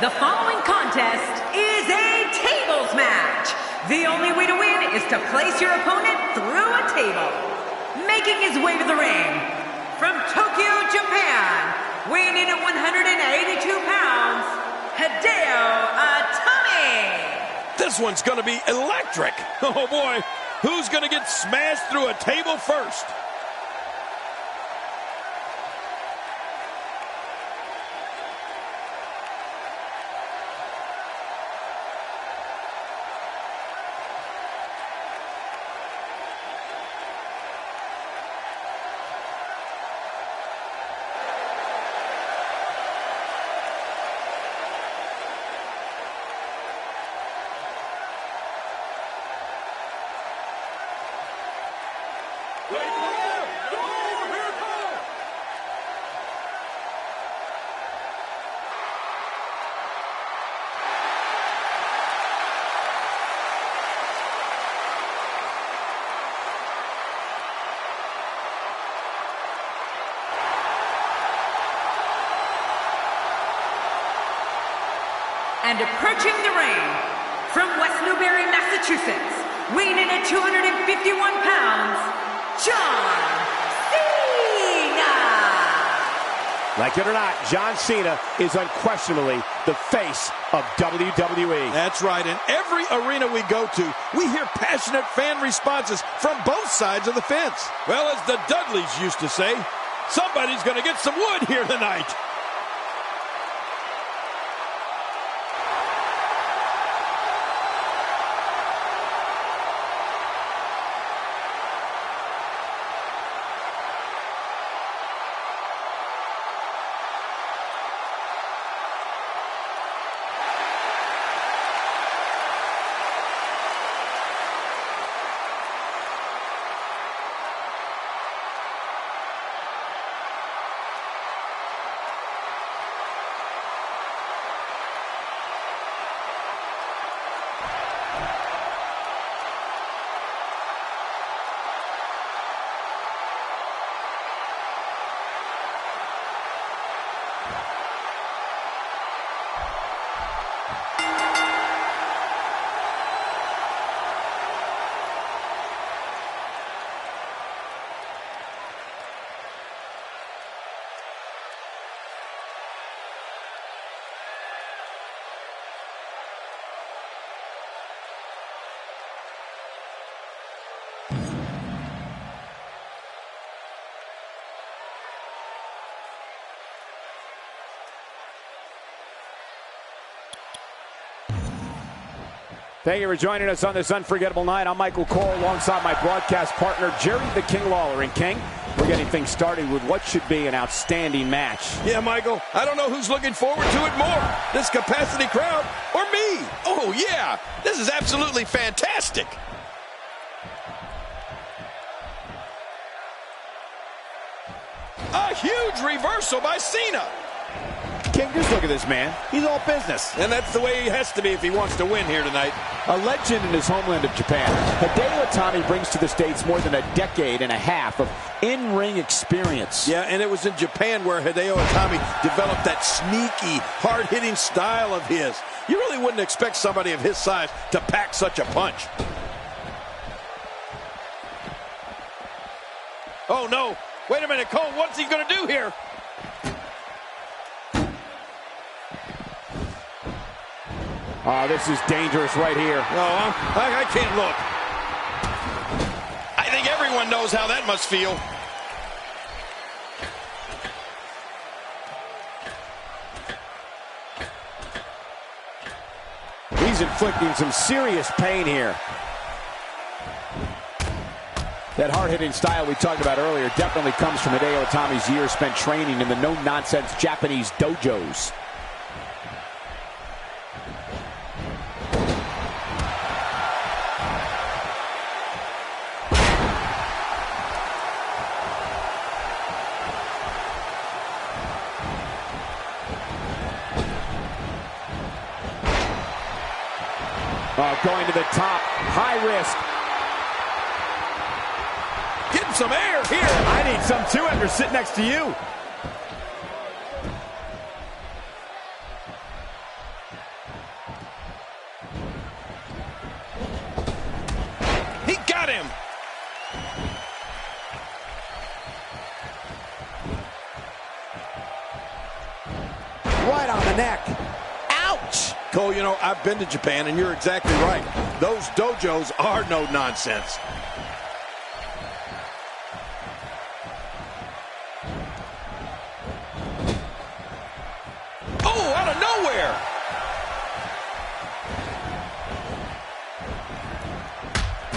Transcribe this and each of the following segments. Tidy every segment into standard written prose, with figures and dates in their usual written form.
The following contest is a tables match. The only way to win is to place your opponent through a table. Making his way to the ring, from Tokyo, Japan, weighing in at 182 pounds, Hideo Itami. This one's going to be electric. Oh boy, who's going to get smashed through a table first? And approaching the ring, from West Newbury, Massachusetts, weighing in at 251 pounds, John Cena! Like it or not, John Cena is unquestionably the face of WWE. That's right, in every arena we go to, we hear passionate fan responses from both sides of the fence. Well, as the Dudleys used to say, somebody's going to get some wood here tonight. Thank you for joining us on this unforgettable night. I'm Michael Cole alongside my broadcast partner, Jerry the King Lawler. And King, we're getting things started with what should be an outstanding match. Yeah, Michael, I don't know who's looking forward to it more, this capacity crowd or me. Oh, yeah, this is absolutely fantastic. A huge reversal by Cena. King, just look at this man. He's all business. And that's the way he has to be if he wants to win here tonight. A legend in his homeland of Japan, Hideo Itami brings to the States more than a decade and a half of in-ring experience. Yeah, and it was in Japan where Hideo Itami developed that sneaky, hard-hitting style of his. You really wouldn't expect somebody of his size to pack such a punch. Oh, no. Wait a minute, Cole, what's he going to do here? Oh, this is dangerous right here. Oh, I can't look. I think everyone knows how that must feel. He's inflicting some serious pain here. That hard-hitting style we talked about earlier definitely comes from Hideo Itami's years spent training in the no-nonsense Japanese dojos. Going to the top, high risk. Getting some air here. I need some too after sitting next to you. right on the neck. Ouch! Cole, you know, I've been to Japan, and you're exactly right. Those dojos are no nonsense. Oh, out of nowhere!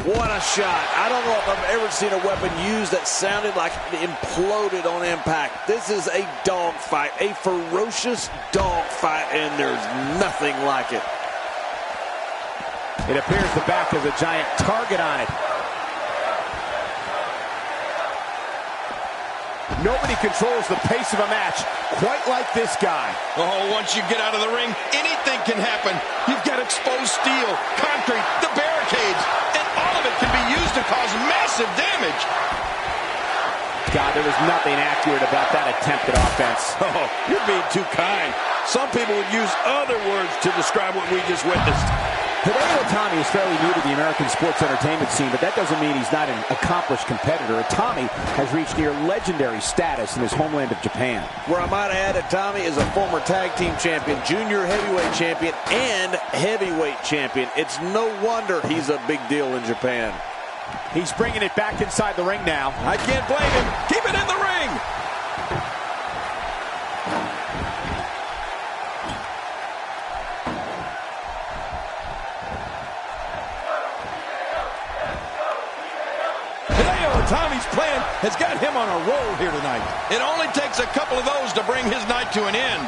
What a shot. I don't know if I've ever seen a weapon used that sounded like it imploded on impact. This is a dogfight, a ferocious dogfight, and there's nothing like it. It appears the back has a giant target on it. Nobody controls the pace of a match quite like this guy. Oh, once you get out of the ring, anything can happen. You've got exposed steel, concrete, the barricades, and all of it can be used to cause massive damage. God, there was nothing accurate about that attempted offense. Oh, you're being too kind. Some people would use other words to describe what we just witnessed. Hideo Itami is fairly new to the American sports entertainment scene, but that doesn't mean he's not an accomplished competitor. Itami has reached near legendary status in his homeland of Japan. Where I might add, Itami is a former tag team champion, junior heavyweight champion, and heavyweight champion. It's no wonder he's a big deal in Japan. He's bringing it back inside the ring now. I can't blame him. Keep it in the ring. Tommy's plan has got him on a roll here tonight. It only takes a couple of those to bring his night to an end.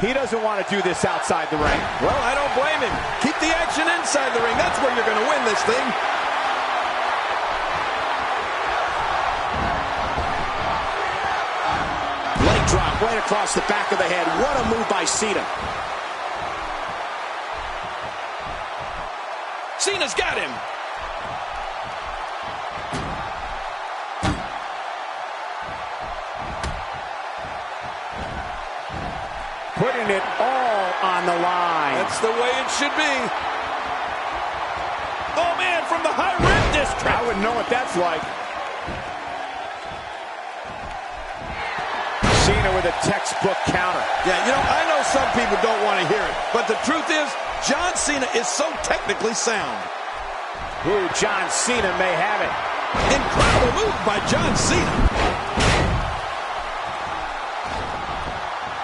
He doesn't want to do this outside the ring. Well, I don't blame him. Keep the action inside the ring. That's where you're going to win this thing. Leg drop right across the back of the head. What a move by Cena. Cena's got him. Putting it all on the line. That's the way it should be. Oh, man, from the high rim district. I wouldn't know what that's like. Cena with a textbook counter. Yeah, you know, I know some people don't want to hear it, but the truth is, John Cena is so technically sound. Ooh, John Cena may have it. Incredible move by John Cena.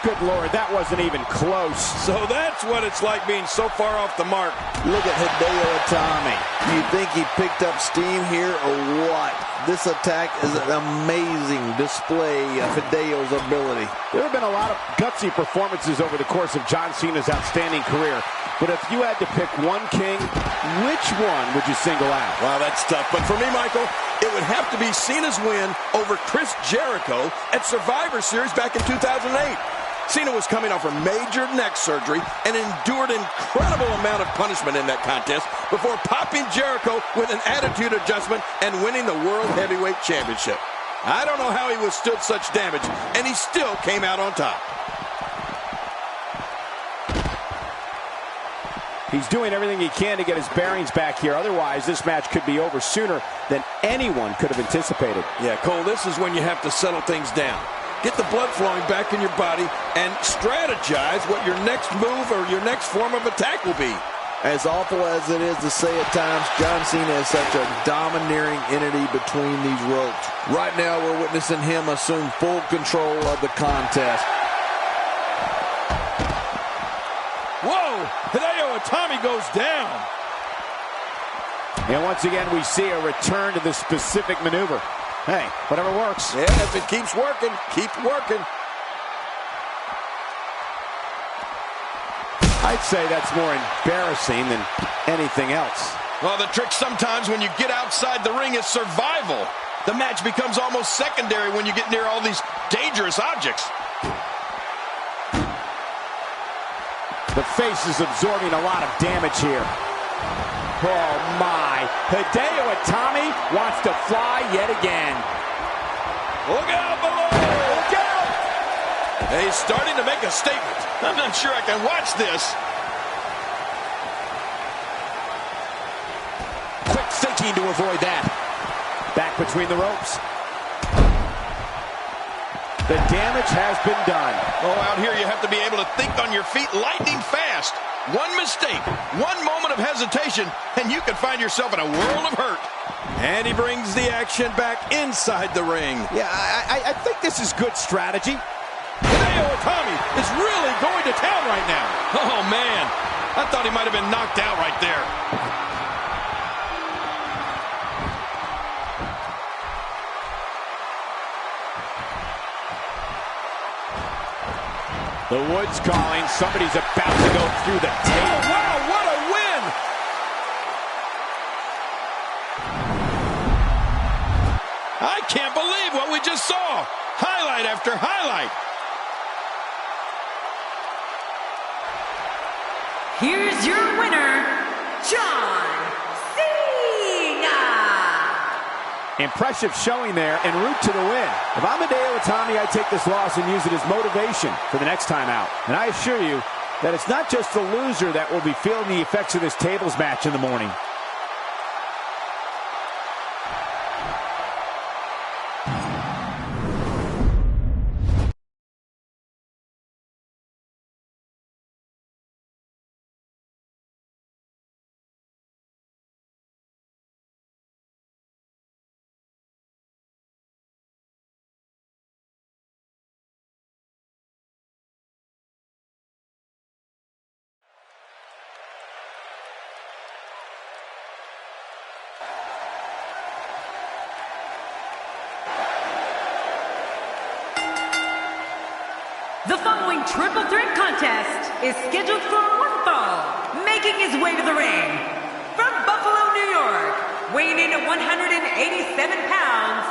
Good Lord, that wasn't even close. So that's what it's like being so far off the mark. Look at Hideo Itami. You think he picked up steam here or what? This attack is an amazing display of Hideo's ability. There have been a lot of gutsy performances over the course of John Cena's outstanding career. But if you had to pick one king, which one would you single out? Wow, that's tough. But for me, Michael, it would have to be Cena's win over Chris Jericho at Survivor Series back in 2008. Cena was coming off a major neck surgery and endured an incredible amount of punishment in that contest before popping Jericho with an attitude adjustment and winning the World Heavyweight Championship. I don't know how he withstood such damage, and he still came out on top. He's doing everything he can to get his bearings back here. Otherwise, this match could be over sooner than anyone could have anticipated. Yeah, Cole, this is when you have to settle things down. Get the blood flowing back in your body and strategize what your next move or your next form of attack will be. As awful as it is to say at times, John Cena is such a domineering entity between these ropes. Right now, we're witnessing him assume full control of the contest. Whoa! Hideo Itami goes down. And once again, we see a return to the specific maneuver. Hey, whatever works. Yeah, if it keeps working, keep working. I'd say that's more embarrassing than anything else. Well, the trick sometimes when you get outside the ring is survival. The match becomes almost secondary when you get near all these dangerous objects. The face is absorbing a lot of damage here. Oh, my. Hideo Itami wants to fly yet again. Look out below! Look out! Hey, he's starting to make a statement. I'm not sure I can watch this. Quick thinking to avoid that. Back between the ropes. The damage has been done. Oh, out here you have to be able to think on your feet lightning fast. One mistake, one moment of hesitation, and you can find yourself in a world of hurt. And he brings the action back inside the ring. Yeah, I think this is good strategy. Tommy is really going to town right now. Oh, man. I thought he might have been knocked out right there. The Woods calling. Somebody's about to go through the table. Oh, wow, what a win! I can't believe what we just saw. Highlight after highlight. Here's your winner, John Cena. Impressive showing there en route to the win. If I'm Hideo Itami, I take this loss and use it as motivation for the next time out. And I assure you that it's not just the loser that will be feeling the effects of this tables match in the morning. The following triple threat contest is scheduled for one fall. Making his way to the ring from Buffalo, New York, weighing in at 187 pounds,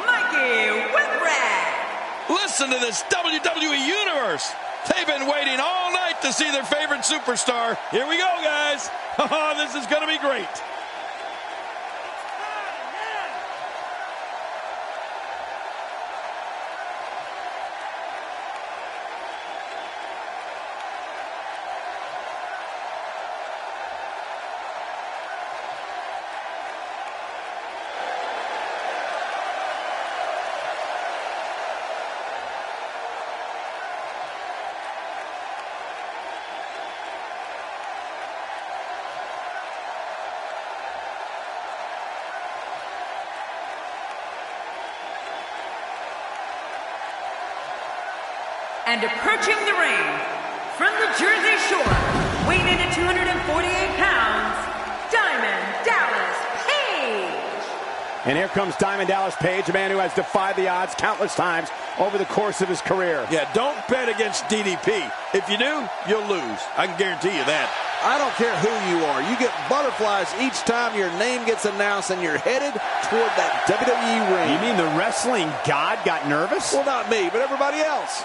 Mikey Whipwreck. Listen to this WWE Universe. They've been waiting all night to see their favorite superstar. Here we go, guys. Oh, this is going to be great. And approaching the ring from the Jersey Shore, weighing in at 248 pounds, Diamond Dallas Page. And here comes Diamond Dallas Page, a man who has defied the odds countless times over the course of his career. Yeah, don't bet against DDP. If you do, you'll lose. I can guarantee you that. I don't care who you are. You get butterflies each time your name gets announced and you're headed toward that WWE ring. You mean the wrestling god got nervous? Well, not me, but everybody else.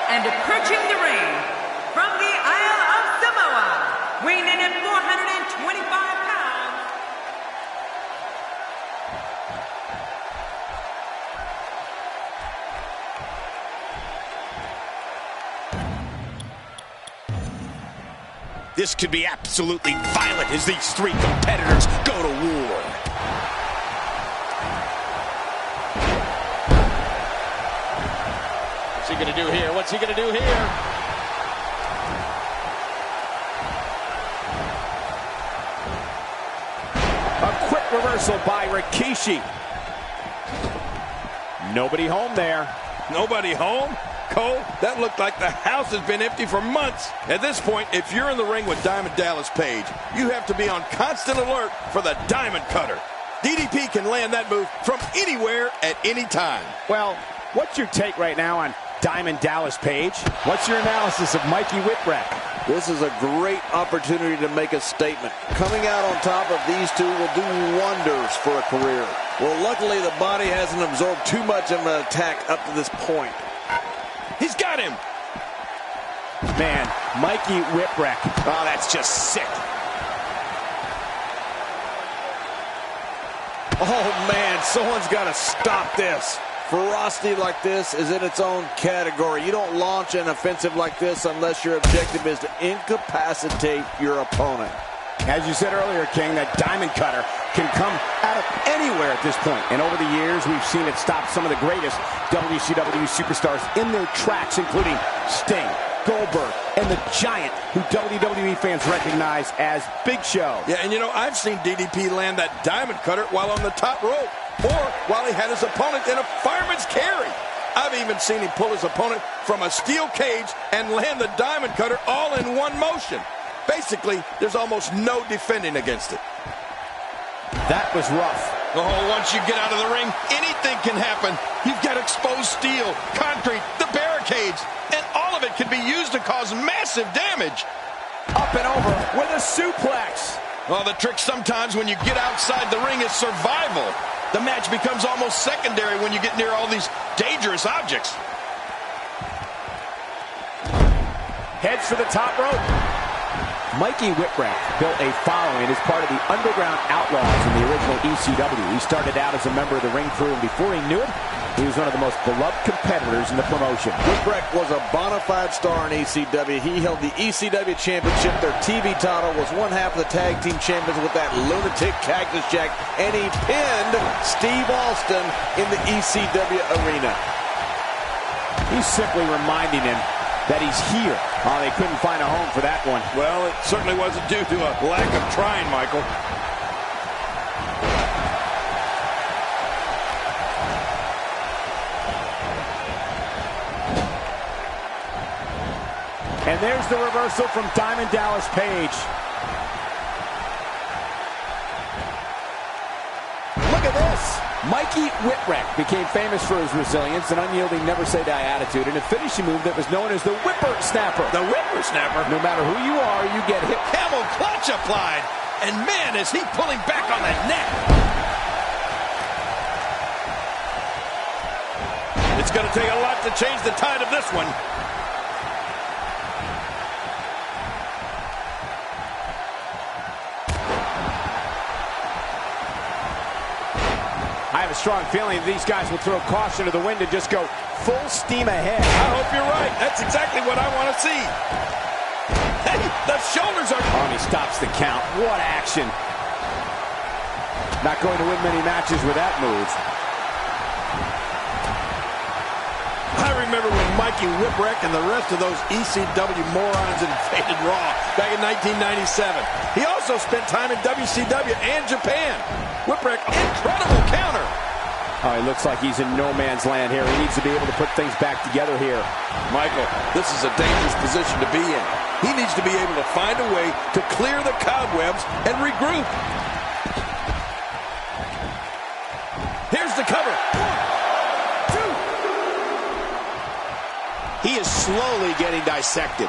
And approaching the ring from the Isle of Samoa, weighing in at 425 pounds. This could be absolutely violent as these three competitors go to war. What's he going to do here? What's he going to do here? A quick reversal by Rikishi. Nobody home there. Nobody home? Cole, that looked like the house has been empty for months. At this point, if you're in the ring with Diamond Dallas Page, you have to be on constant alert for the Diamond Cutter. DDP can land that move from anywhere at any time. Well, what's your take right now on Diamond Dallas Page? What's your analysis of Mikey Whipwreck? This is a great opportunity to make a statement. Coming out on top of these two will do wonders for a career. Well, luckily the body hasn't absorbed too much of an attack up to this point. He's got him. Man, Mikey Whipwreck. Oh, that's just sick. Oh, man, someone's got to stop this. Ferocity like this is in its own category. You don't launch an offensive like this unless your objective is to incapacitate your opponent. As you said earlier, King, that diamond cutter can come out of anywhere at this point. And over the years, we've seen it stop some of the greatest WCW superstars in their tracks, including Sting, Goldberg, and the Giant, who WWE fans recognize as Big Show. Yeah, and you know, I've seen DDP land that diamond cutter while on the top rope, or while he had his opponent in a fireman's carry. I've even seen him pull his opponent from a steel cage and land the diamond cutter all in one motion. Basically, there's almost no defending against it. That was rough. Oh, once you get out of the ring, anything can happen. You've got exposed steel, concrete, the barricades, and all of it can be used to cause massive damage. Up and over with a suplex. Well, the trick sometimes when you get outside the ring is survival. The match becomes almost secondary when you get near all these dangerous objects. Heads for the top rope. Mikey Whipwreck built a following as part of the Underground Outlaws in the original ECW. He started out as a member of the ring crew, and before he knew it, he was one of the most beloved competitors in the promotion. Whipwreck was a bona fide star in ECW. He held the ECW Championship. Their TV title was one half of the tag team champions with that lunatic Cactus Jack, and he pinned Steve Austin in the ECW arena. He's simply reminding him that he's here. Oh, they couldn't find a home for that one. Well, it certainly wasn't due to a lack of trying, Michael. And there's the reversal from Diamond Dallas Page. Look at this. Mikey Whipwreck became famous for his resilience and unyielding never-say-die attitude in a finishing move that was known as the Whippersnapper. The Whippersnapper? No matter who you are, you get hit. Camel clutch applied. And man, is he pulling back on that neck. It's going to take a lot to change the tide of this one. I have a strong feeling that these guys will throw caution to the wind and just go full steam ahead. I hope you're right. That's exactly what I want to see. Hey, the shoulders are... Oh, he stops the count. What action. Not going to win many matches with that move. I remember when Mikey Whipwreck and the rest of those ECW morons invaded Raw back in 1997. He also spent time in WCW and Japan. Whipwreck, incredible counter. Oh, he looks like he's in no man's land here. He needs to be able to put things back together here. Michael, this is a dangerous position to be in. He needs to be able to find a way to clear the cobwebs and regroup. Here's the cover. 1, 2. He is slowly getting dissected.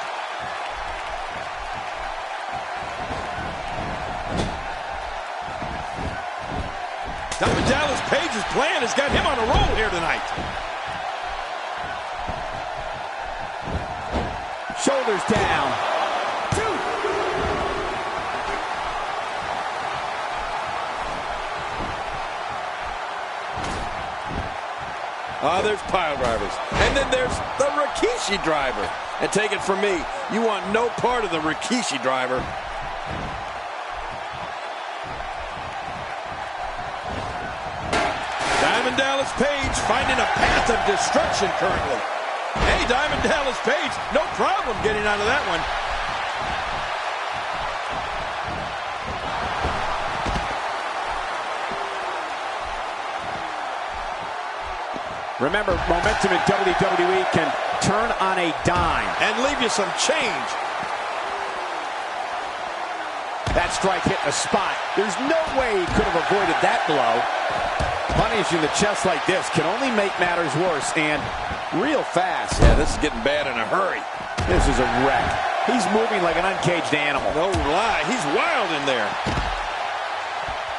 Diamond Dallas Page's plan has got him on a roll here tonight. Shoulders down. 2. Oh, there's pile drivers. And then there's the Rikishi driver. And take it from me, you want no part of the Rikishi driver. Diamond Dallas Page finding a path of destruction currently. Hey, Diamond Dallas Page, no problem getting out of that one. Remember, momentum in WWE can turn on a dime. And leave you some change. That strike hit the spot. There's no way he could have avoided that blow. Punishing the chest like this can only make matters worse, and real fast. Yeah, this is getting bad in a hurry. This is a wreck. He's moving like an uncaged animal. No lie, he's wild in there.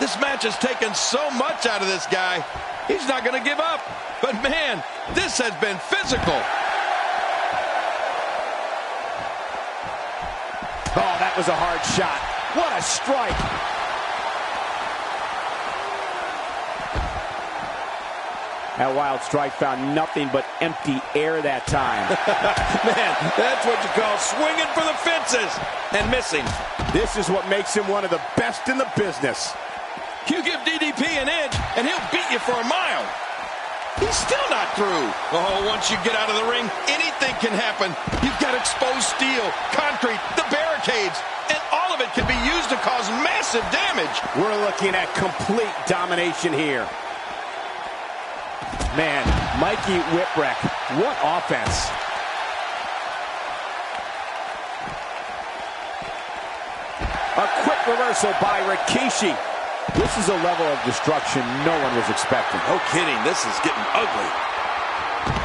This match has taken so much out of this guy. He's not going to give up. But man, this has been physical. Oh, that was a hard shot. What a strike. That wild strike found nothing but empty air that time. Man, that's what you call swinging for the fences and missing. This is what makes him one of the best in the business. You give DDP an inch, and he'll beat you for a mile. He's still not through. Oh, once you get out of the ring, anything can happen. You've got exposed steel, concrete, the barricades, and all of it can be used to cause massive damage. We're looking at complete domination here. Man, Mikey Whipwreck, what offense. A quick reversal by Rikishi. This is a level of destruction no one was expecting. No kidding, this is getting ugly.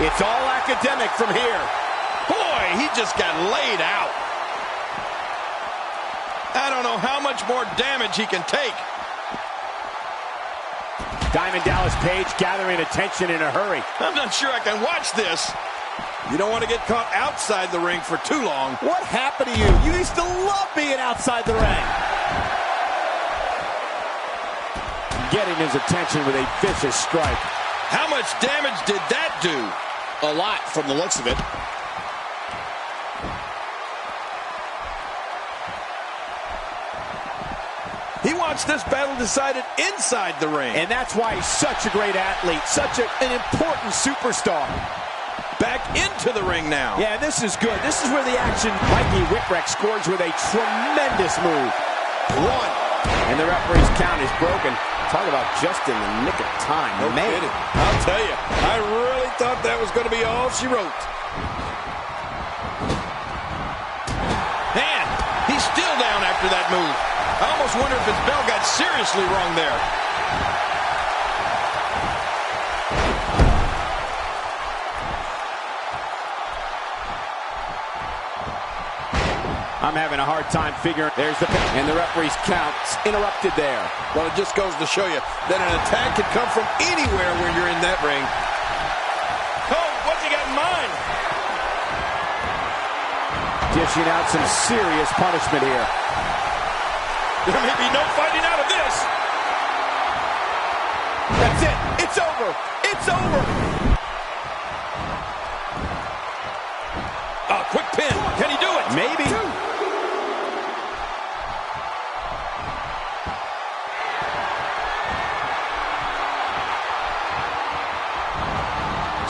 It's all academic from here. Boy, he just got laid out. I don't know how much more damage he can take. Diamond Dallas Page gathering attention in a hurry. I'm not sure I can watch this. You don't want to get caught outside the ring for too long. What happened to you? You used to love being outside the ring. Getting his attention with a vicious strike. How much damage did that do? A lot from the looks of it. He wants this battle decided inside the ring. And that's why he's such a great athlete, such an important superstar. Back into the ring now. Yeah, this is good. This is where the action. Mikey Whipwreck scores with a tremendous move. One. And the referee's count is broken. Talk about just in the nick of time. No kidding. I'll tell you, I really thought that was going to be all she wrote. Man, he's still down after that move. I almost wonder if his bell got seriously wrong there. I'm having a hard time figuring. There's the pin. And the referee's count's interrupted there. Well, it just goes to show you that an attack can come from anywhere when you're in that ring. Oh, what's he got in mind? Dishing out some serious punishment here. There may be no fighting out of this. That's it. It's over. It's over. A quick pin. Can he do it? Maybe.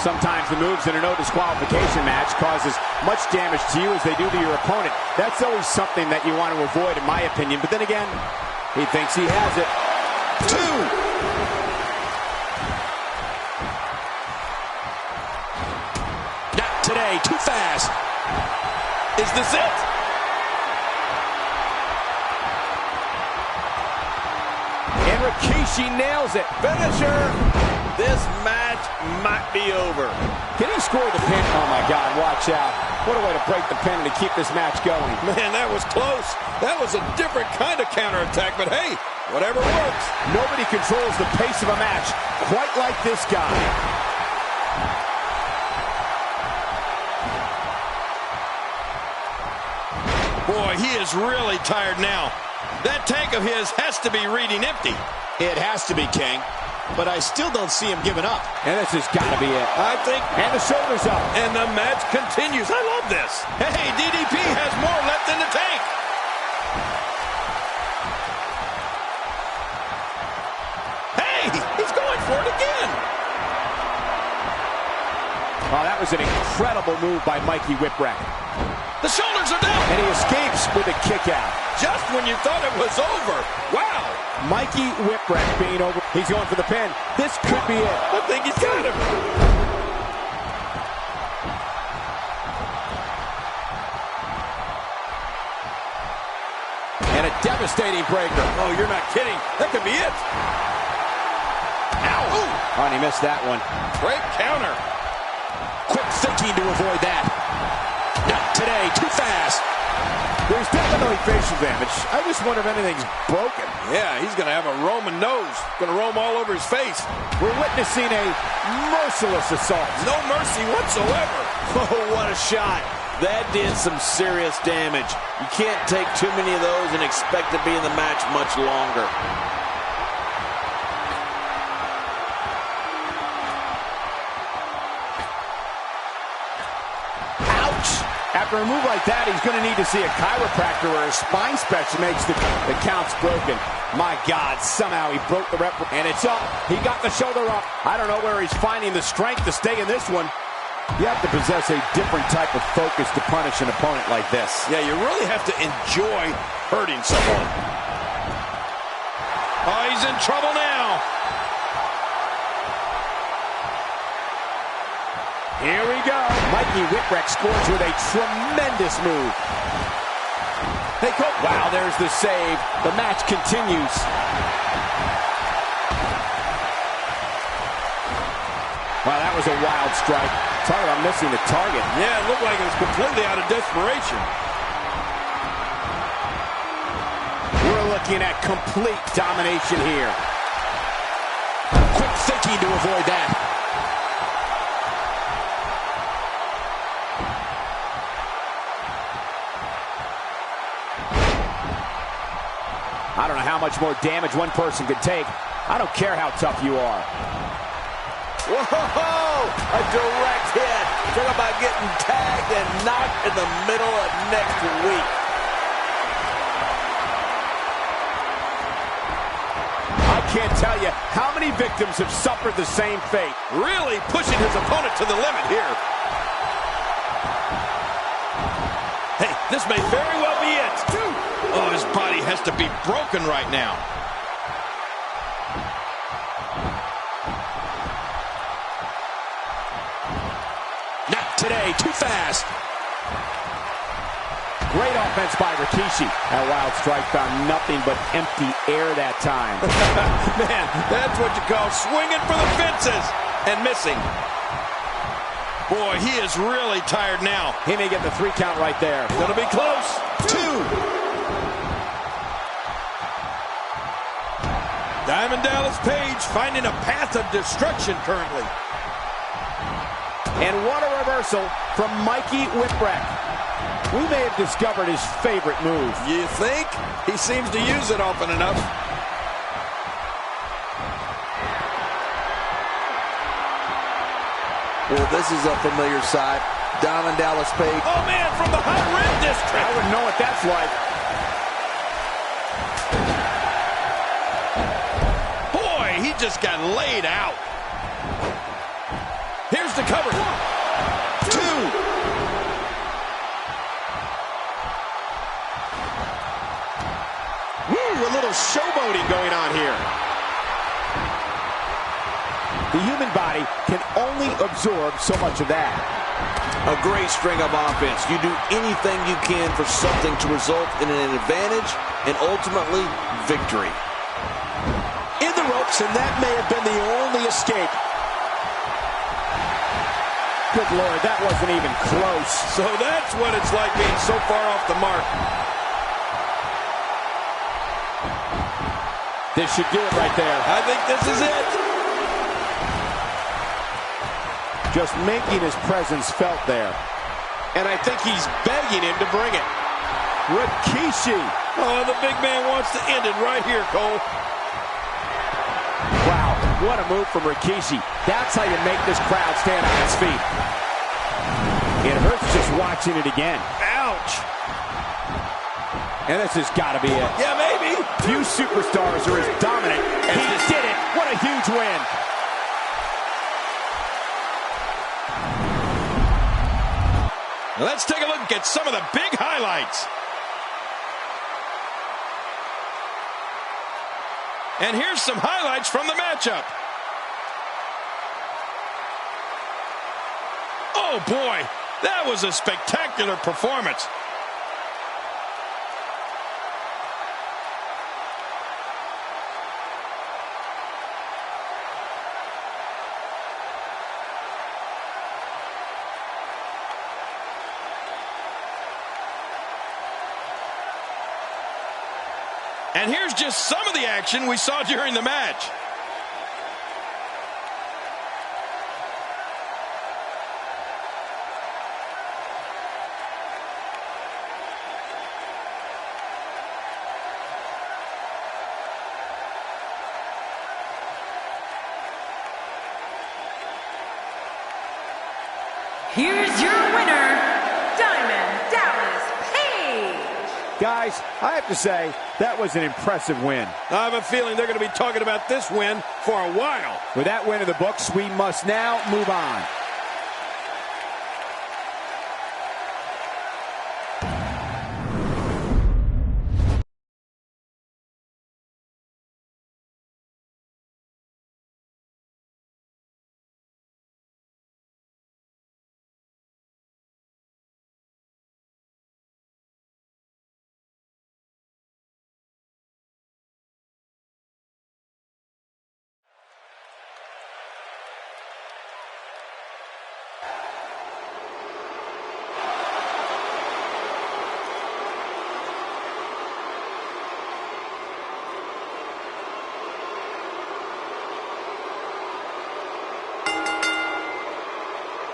Sometimes the moves in a no disqualification match cause as much damage to you as they do to your opponent. That's always something that you want to avoid, in my opinion. But then again, he thinks he has it. 2. Not today. Too fast. Is this it? And Rikishi nails it. Finisher. This match might be over. Can he score the pin? Oh, my God, watch out. What a way to break the pin and to keep this match going. Man, that was close. That was a different kind of counterattack, but hey, whatever works. Nobody controls the pace of a match quite like this guy. Boy, he is really tired now. That tank of his has to be reading empty. It has to be, King. But I still don't see him giving up. And this has got to be it. I think. And the shoulders up. And the match continues. I love this. Hey, DDP has more left in the tank. Hey, he's going for it again. Oh, that was an incredible move by Mikey Whipwreck. The shoulders are down. And he escapes with a kick out. Just when you thought it was over. Wow. Mikey Whipwreck being over. He's going for the pin. This could be it. I think he's got him. And a devastating breaker. Oh, you're not kidding. That could be it. Ow. Ooh. Oh, and he missed that one. Great counter. Quick thinking to avoid that. Not today. Too fast. There's definitely facial damage. I just wonder if anything's broken. Yeah, he's going to have a Roman nose. Going to roam all over his face. We're witnessing a merciless assault. No mercy whatsoever. Oh, what a shot. That did some serious damage. You can't take too many of those and expect to be in the match much longer. After a move like that, he's going to need to see a chiropractor or a spine specialist. Makes the count's broken. My God, somehow he broke the rep. And it's up. He got the shoulder up. I don't know where he's finding the strength to stay in this one. You have to possess a different type of focus to punish an opponent like this. Yeah, you really have to enjoy hurting someone. Oh, he's in trouble now. Here we go. Mikey Whipwreck scores with a tremendous move. Hey, Cole. Wow, there's the save. The match continues. Wow, that was a wild strike. Talk about missing the target. Yeah, it looked like it was completely out of desperation. We're looking at complete domination here. Quick thinking to avoid that. I don't know how much more damage one person could take. I don't care how tough you are. Whoa! A direct hit. Talk about getting tagged and knocked in the middle of next week. I can't tell you how many victims have suffered the same fate. Really pushing his opponent to the limit here. Hey, this may very well be it. Oh, his body has to be broken right now. Not today, too fast. Great offense by Rikishi. That wild strike found nothing but empty air that time. Man, that's what you call swinging for the fences and missing. Boy, he is really tired now. He may get the 3 count right there. Gonna be close. 2. Diamond Dallas Page finding a path of destruction currently. And what a reversal from Mikey Whipwreck. We may have discovered his favorite move. You think? He seems to use it often enough. Well, this is a familiar sight. Diamond Dallas Page. Oh, man, from the high rim district. I wouldn't know what that's like. Boy, he just got laid out. Here's the cover. 1, 2. Woo, a little showboating going on here. The human body can only absorb so much of that. A great string of offense. You do anything you can for something to result in an advantage and ultimately victory. In the ropes, and that may have been the only escape. Good Lord, that wasn't even close. So that's what it's like being so far off the mark. This should do it right there. I think this is it. Just making his presence felt there. And I think he's begging him to bring it. Rikishi. Oh, the big man wants to end it right here, Cole. Wow, what a move from Rikishi. That's how you make this crowd stand on its feet. It hurts just watching it again. Ouch. And this has got to be it. Yeah, maybe. Few superstars are as dominant as he did it. What a huge win. Let's take a look at some of the big highlights. And here's some highlights from the matchup. Oh boy, that was a spectacular performance. And here's just some of the action we saw during the match. here's your winner, Diamond Dallas Page. Guys, I have to say, that was an impressive win. I have a feeling they're going to be talking about this win for a while. With that win in the books, we must now move on.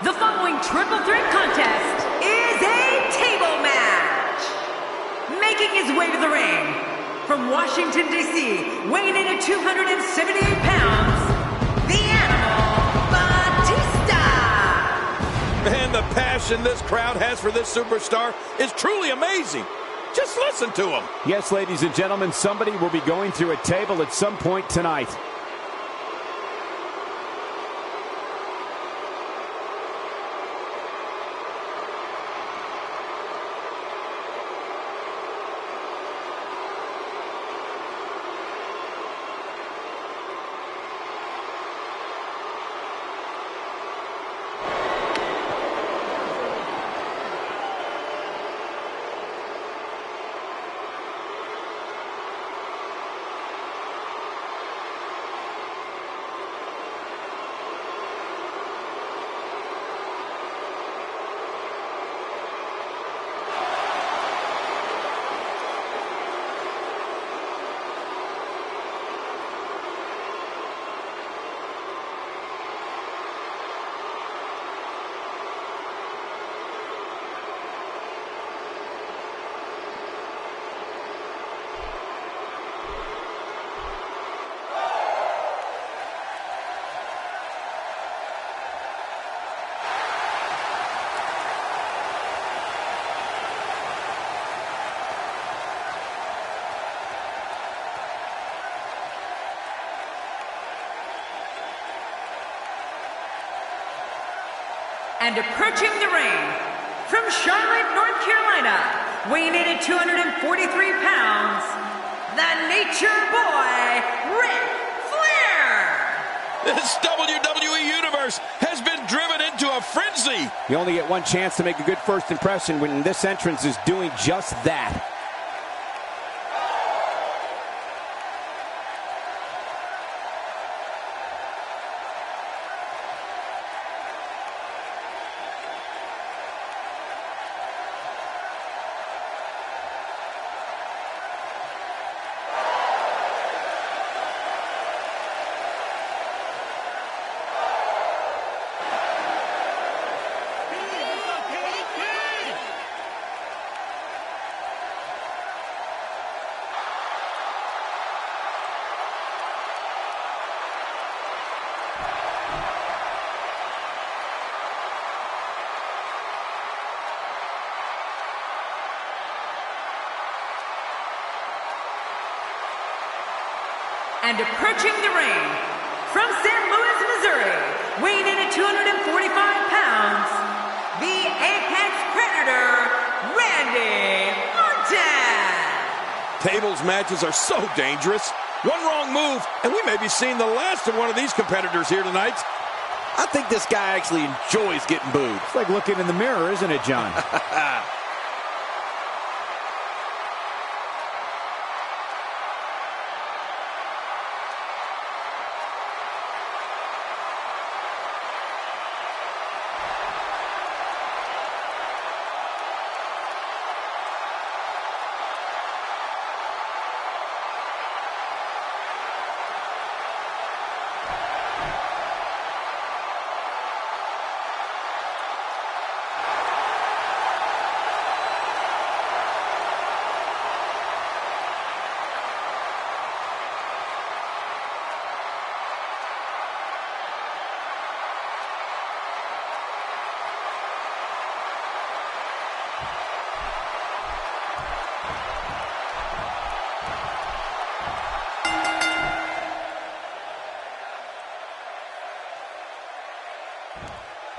The following triple threat contest is a table match. Making his way to the ring from Washington, D.C., weighing in at 278 pounds, the Animal Batista. And the passion this crowd has for this superstar is truly amazing. Just listen to him. Yes, ladies and gentlemen, somebody will be going through a table at some point tonight. And approaching the ring from Charlotte, North Carolina, weighing in at 243 pounds, the Nature Boy, Ric Flair. This WWE Universe has been driven into a frenzy. You only get one chance to make a good first impression when this entrance is doing just that. And approaching the ring from St. Louis, Missouri, weighing in at 245 pounds, the Apex Predator, Randy Orton. Tables matches are so dangerous. One wrong move, and we may be seeing the last of one of these competitors here tonight. I think this guy actually enjoys getting booed. It's like looking in the mirror, isn't it, John?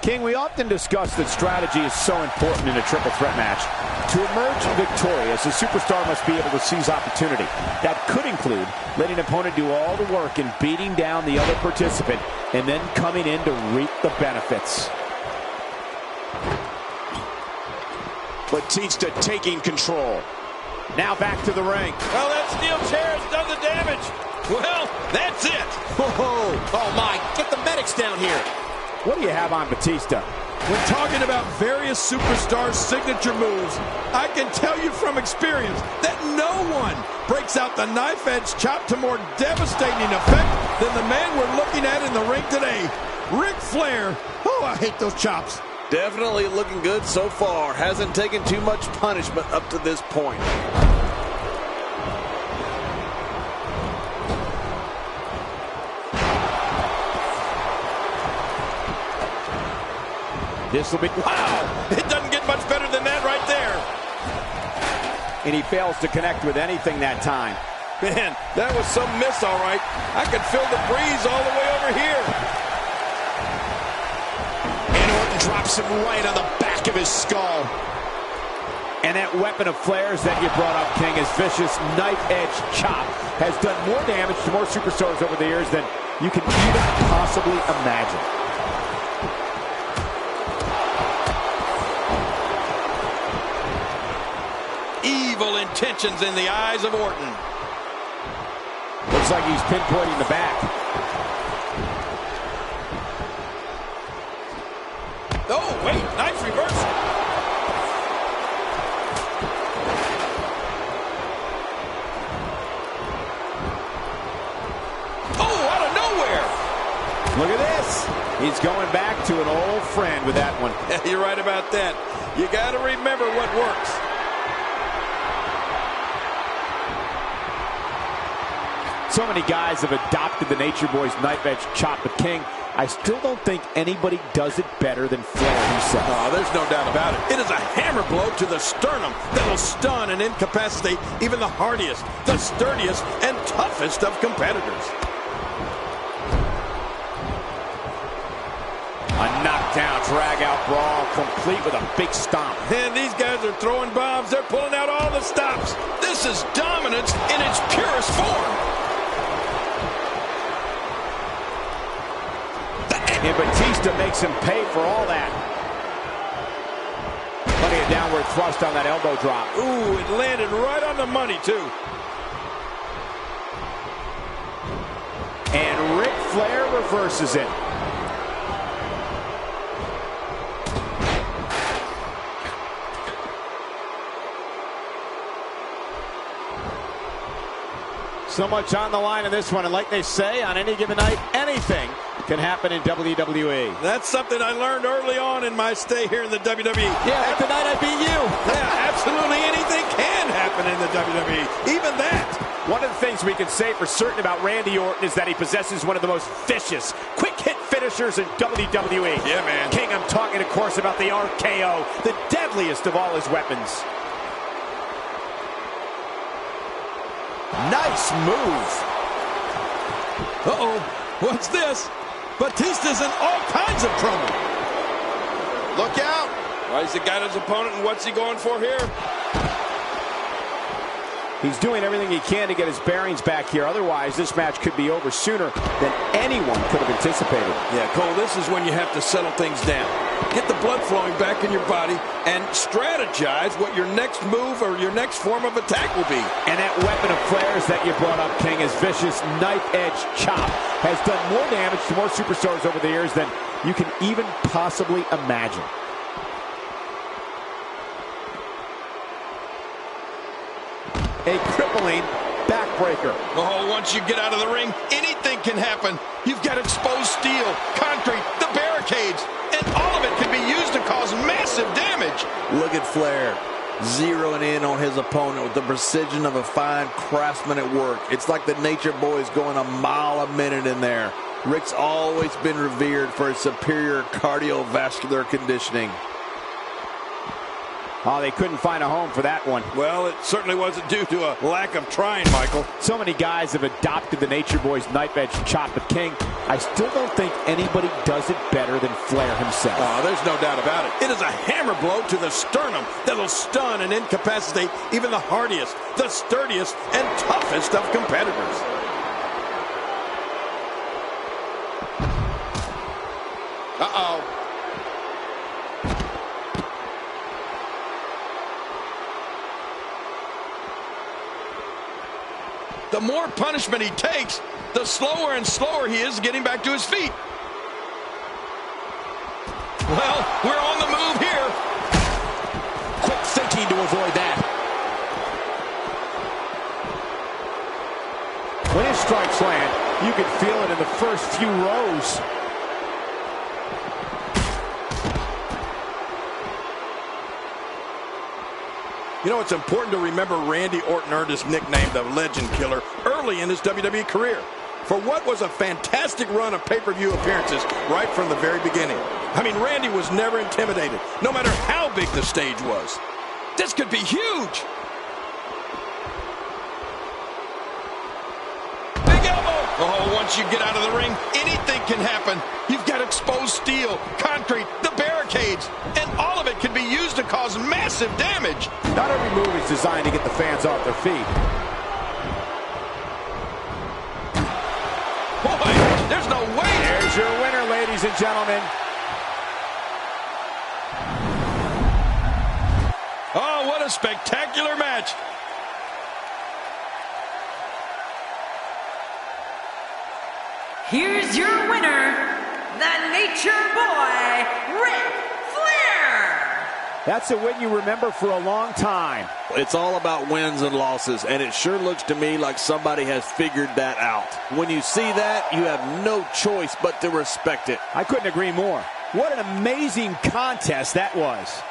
King, we often discuss that strategy is so important in a triple threat match. To emerge victorious, a superstar must be able to seize opportunity. That could include letting an opponent do all the work and beating down the other participant, and then coming in to reap the benefits. Batista taking control. Now back to the ring. Well, that steel chair has done the damage. Well, that's it. Whoa. Oh, my. Get the medics down here. What do you have on Batista? When talking about various superstars' signature moves, I can tell you from experience that no one breaks out the knife-edge chop to more devastating effect than the man we're looking at in the ring today, Ric Flair. Oh, I hate those chops. Definitely looking good so far. Hasn't taken too much punishment up to this point. This will be... Wow! It doesn't get much better than that right there. And he fails to connect with anything that time. Man, that was some miss, all right. I could feel the breeze all the way over here. And Orton drops him right on the back of his skull. And that weapon of Flair's that you brought up, King, his vicious knife-edge chop, has done more damage to more superstars over the years than you can even possibly imagine. Evil intentions in the eyes of Orton. Looks like he's pinpointing the back. Oh, wait, nice reversal. Oh, out of nowhere. Look at this. He's going back to an old friend with that one. You're right about that. You got to remember what works. So many guys have adopted the Nature Boy's knife-edge chop, but King, I still don't think anybody does it better than Flair himself. Oh, there's no doubt about it. It is a hammer blow to the sternum that'll stun and incapacitate even the hardiest, the sturdiest, and toughest of competitors. A knockdown, drag-out brawl, complete with a big stomp. And these guys are throwing bombs. They're pulling out all the stops. This is dominance in its purest form. And Batista makes him pay for all that. Plenty of downward thrust on that elbow drop. Ooh, it landed right on the money, too. And Ric Flair reverses it. So much on the line in this one, and like they say, on any given night, anything can happen in WWE. That's something I learned early on in my stay here in the WWE. Yeah, like the night I beat you. Yeah, absolutely anything can happen in the WWE, even that. One of the things we can say for certain about Randy Orton is that he possesses one of the most vicious, quick-hit finishers in WWE. Yeah, man. King, I'm talking, of course, about the RKO, the deadliest of all his weapons. Nice move. Uh-oh, what's this? Batista's in all kinds of trouble. Look out. Well, he's got his opponent, and what's he going for here? He's doing everything he can to get his bearings back here. Otherwise, this match could be over sooner than anyone could have anticipated. Yeah, Cole, this is when you have to settle things down. Get the blood flowing back in your body and strategize what your next move or your next form of attack will be. And that weapon of Flair's that you brought up, King, his vicious knife-edge chop, has done more damage to more superstars over the years than you can even possibly imagine. A crippling backbreaker. Oh, once you get out of the ring, anything can happen. You've got exposed steel, concrete, the barricades, and all of it can be used to cause massive damage. Look at Flair zeroing in on his opponent with the precision of a fine craftsman at work. It's like the Nature Boy is going a mile a minute in there. Rick's always been revered for his superior cardiovascular conditioning. Oh, they couldn't find a home for that one. Well, it certainly wasn't due to a lack of trying, Michael. So many guys have adopted the Nature Boy's knife edge chop, but King, I still don't think anybody does it better than Flair himself. Oh, there's no doubt about it. It is a hammer blow to the sternum that'll stun and incapacitate even the hardiest, the sturdiest, and toughest of competitors. Uh-oh. The more punishment he takes, the slower and slower he is getting back to his feet. Well, we're on the move here. Quick thinking to avoid that. When his strikes land, you can feel it in the first few rows. You know, it's important to remember Randy Orton earned his nickname, the Legend Killer, early in his WWE career for what was a fantastic run of pay-per-view appearances right from the very beginning. I mean, Randy was never intimidated, no matter how big the stage was. This could be huge. Big elbow. Oh, once you get out of the ring, anything can happen. You've got exposed steel, concrete, the barricades, and all of it can be used to cause massive damage. Not every move is designed to get the fans off their feet. Boy, there's no way. There's your winner, ladies and gentlemen. Oh, what a spectacular match. Here's your winner, the Nature Boy, Ric Flair. That's a win you remember for a long time. It's all about wins and losses, and it sure looks to me like somebody has figured that out. When you see that, you have no choice but to respect it. I couldn't agree more. What an amazing contest that was.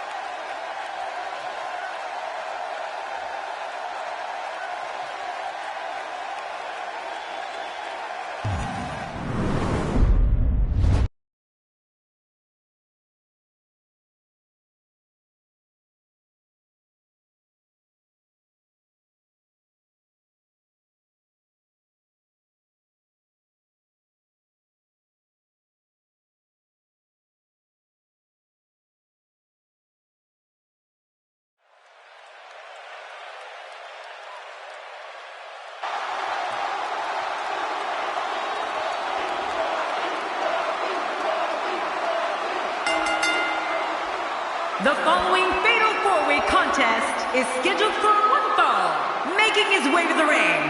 The following fatal four-way contest is scheduled for one fall. Making his way to the ring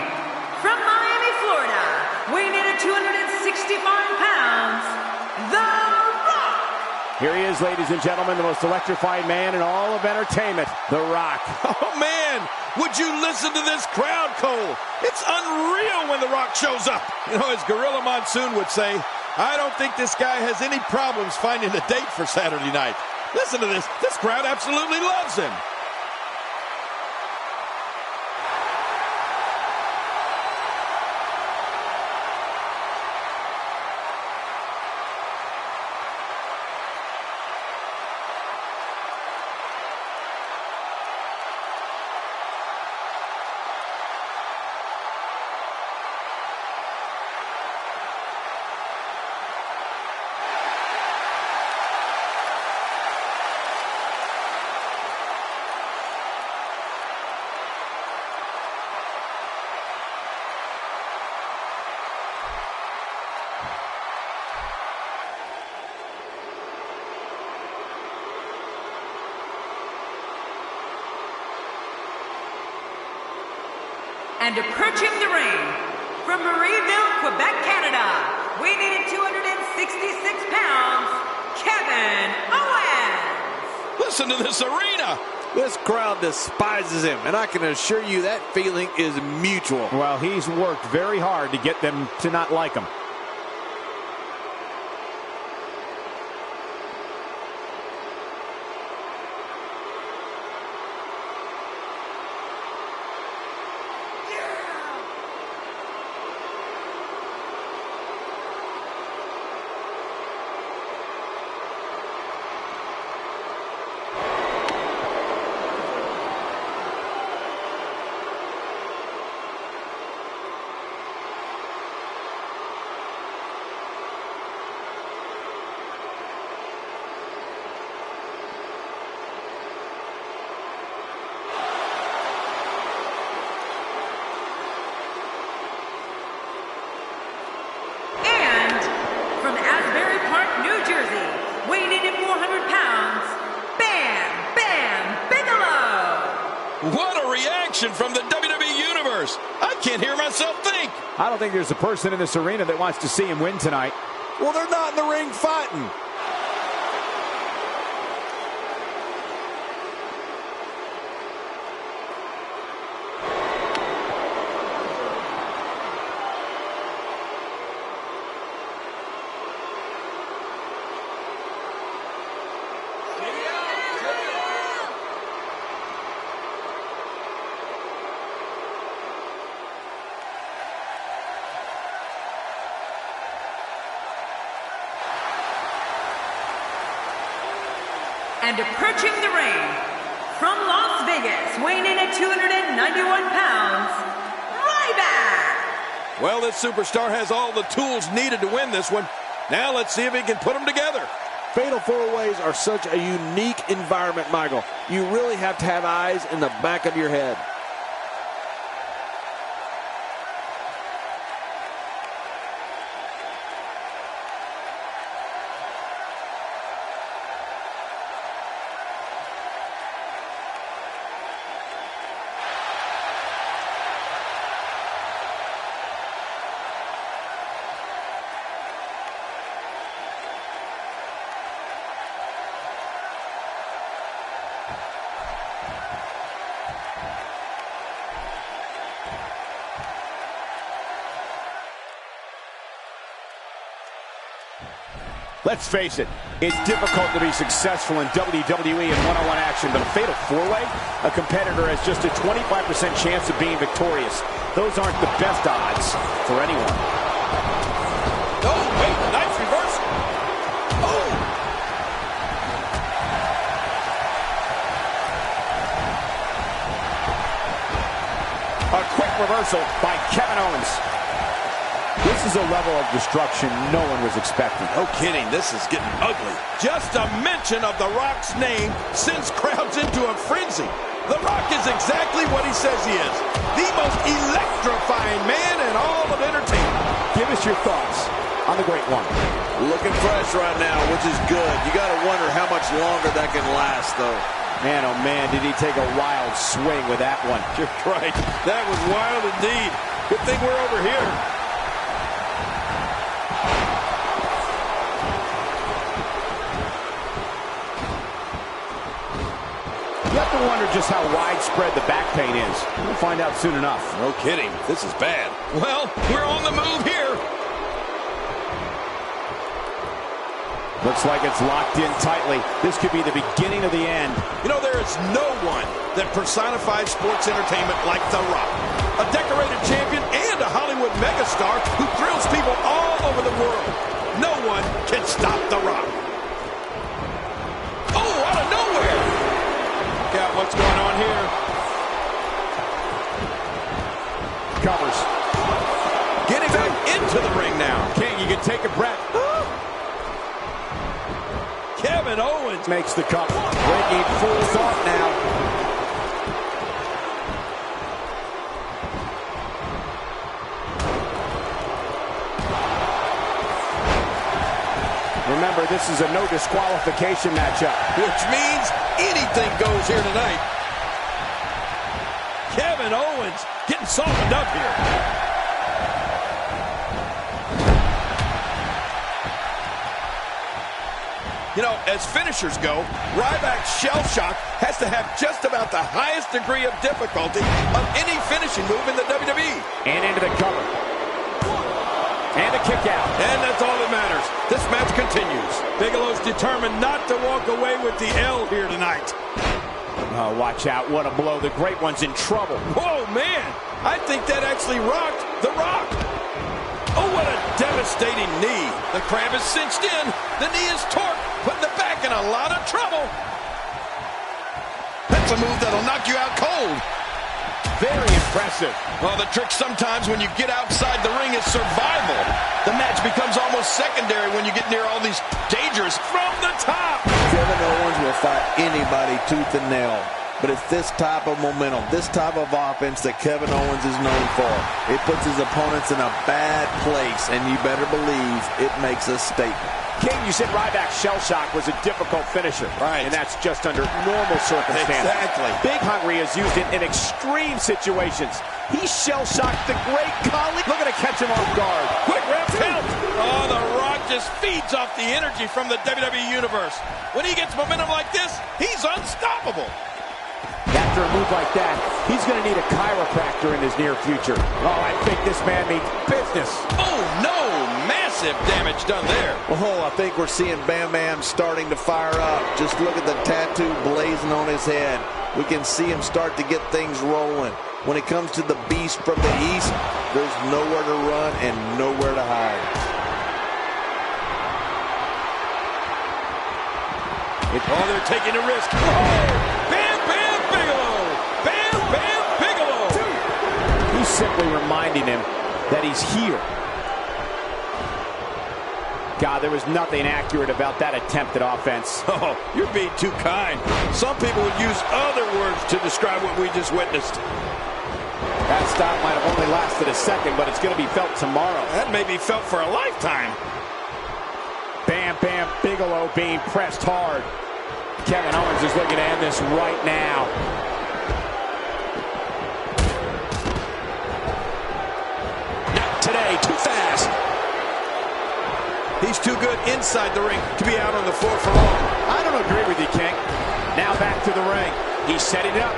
from Miami, Florida, weighing in at 265 pounds, The Rock. Here he is, ladies and gentlemen, the most electrifying man in all of entertainment, The Rock. Oh, man, would you listen to this crowd, Cole? It's unreal when The Rock shows up. You know, as Gorilla Monsoon would say, I don't think this guy has any problems finding a date for Saturday night. Listen to this. This crowd absolutely loves him. And approaching the ring from Marieville, Quebec, Canada, weighing in at 266 pounds, Kevin Owens. Listen to this arena. This crowd despises him, and I can assure you that feeling is mutual. Well, he's worked very hard to get them to not like him. rejection from the WWE Universe. I can't hear myself think. I don't think there's a person in this arena that wants to see him win tonight. Well, they're not in the ring fighting. And approaching the ring, from Las Vegas, weighing in at 291 pounds, Ryback! Well, this superstar has all the tools needed to win this one. Now let's see if he can put them together. Fatal four-ways are such a unique environment, Michael. You really have to have eyes in the back of your head. Let's face it, it's difficult to be successful in WWE in one-on-one action, but a fatal four-way? A competitor has just a 25% chance of being victorious. Those aren't the best odds for anyone. Oh, wait, nice reversal. Oh! A quick reversal by Kevin Owens. This is a level of destruction no one was expecting. No kidding, this is getting ugly. Just a mention of The Rock's name sends crowds into a frenzy. The Rock is exactly what he says he is. The most electrifying man in all of entertainment. Give us your thoughts on the Great One. Looking fresh right now, which is good. You got to wonder how much longer that can last, though. Man, oh man, did he take a wild swing with that one. You're right. That was wild indeed. Good thing we're over here. You have to wonder just how widespread the back pain is. We'll find out soon enough. No kidding. This is bad. Well, we're on the move here. Looks like it's locked in tightly. This could be the beginning of the end. You know, there is no one that personifies sports entertainment like The Rock. A decorated champion and a Hollywood megastar who thrills people all over the world. No one can stop The Rock. Oh, out of nowhere! Yeah, what's going on here? Covers. Getting back into the ring now. King, you can take a breath. Kevin Owens Makes the cover. Breaking full thought now. Remember, this is a no disqualification matchup. which means anything goes here tonight. Kevin Owens getting softened up here. You know, as finishers go, Ryback's shell shock has to have just about the highest degree of difficulty of any finishing move in the WWE. And into the cover. And a kick out. And that's all that matters. This match continues. Bigelow's determined not to walk away with the L here tonight. Oh, watch out. What a blow. The Great One's in trouble. Whoa, man. I think that actually rocked The Rock. Oh, what a devastating knee. The crab is cinched in. The knee is torqued, putting the back in a lot of trouble. That's a move that'll knock you out cold. Very impressive. Well, the trick sometimes when you get outside the ring is survival. The match becomes almost secondary when you get near all these dangerous from the top. Kevin Owens will fight anybody tooth and nail. but it's this type of momentum, this type of offense that Kevin Owens is known for. It puts his opponents in a bad place, and you better believe it makes a statement. King, you said Ryback's shell shock was a difficult finisher. Right. And that's just under normal circumstances. Exactly. Big Hungry has used it in extreme situations. He shell shocked the great Khali. Look at it catch him off guard. Quick ref count. Oh, The Rock just feeds off the energy from the WWE Universe. When he gets momentum like this, he's unstoppable. After a move like that, he's going to need a chiropractor in his near future. Oh, I think this man means business. Oh, no. Massive damage done there. Oh, I think we're seeing Bam Bam starting to fire up. Just look at the tattoo blazing on his head. We can see him start to get things rolling. When it comes to the beast from the east, there's nowhere to run and nowhere to hide. Oh, they're taking a risk. Oh, Bam Bam Bigelow. Bam Bam Bigelow. He's simply reminding him that he's here. God, there was nothing accurate about that attempt at offense. Oh, you're being too kind. Some people would use other words to describe what we just witnessed. That stop might have only lasted a second, but it's going to be felt tomorrow. That may be felt for a lifetime. Bam Bam Bigelow being pressed hard. Kevin Owens is looking to end this right now. Not today, too fast. He's too good inside the ring to be out on the floor for long. I don't agree with you, King. Now back to the ring. He's setting it up.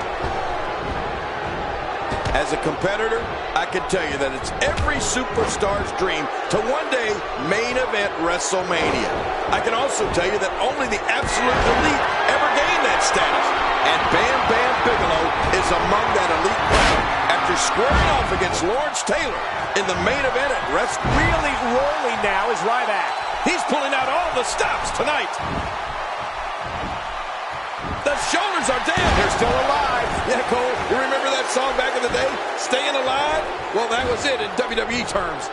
As a competitor, I can tell you that it's every superstar's dream to one day main event WrestleMania. I can also tell you that only the absolute elite ever gain that status. And Bam Bam Bigelow is among that elite crowd after squaring off against Lawrence Taylor in the main event at WrestleMania. Really rolling now is Ryback. He's pulling out all the stops tonight. The shoulders are down. They're still alive. Yeah, Cole, you remember that song back in the day? Staying Alive? Well, that was it in WWE terms.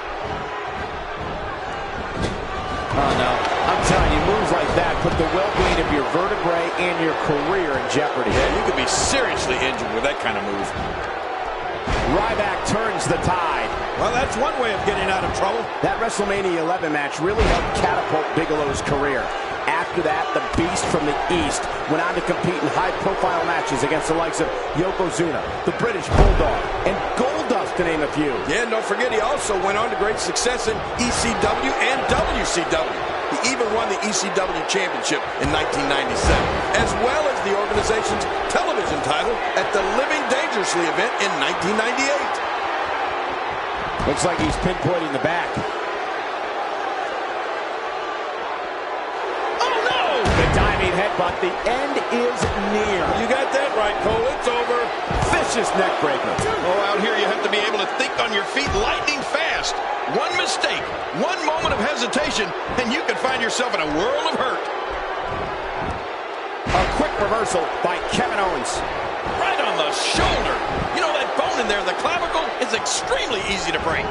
Oh, no. I'm telling you, moves like that put the well-being of your vertebrae and your career in jeopardy. Yeah, you could be seriously injured with that kind of move. Ryback turns the tide. Well, that's one way of getting out of trouble. That WrestleMania 11 match really helped catapult Bigelow's career. After that, the Beast from the East went on to compete in high-profile matches against the likes of Yokozuna, the British Bulldog, and Goldust, to name a few. Yeah, and don't forget, he also went on to great success in ECW and WCW. He even won the ECW Championship in 1997, as well as the organization's television title at the Living Dangerously event in 1998. Looks like he's pinpointing the back. Diving headbutt. The end is near. You got that right, Cole. It's over. Vicious neck breaker. Oh, out here you have to be able to think on your feet lightning fast. One mistake, one moment of hesitation, and you could find yourself in a world of hurt. A quick reversal by Kevin Owens. Right on the shoulder. You know that bone in there, the clavicle, is extremely easy to break.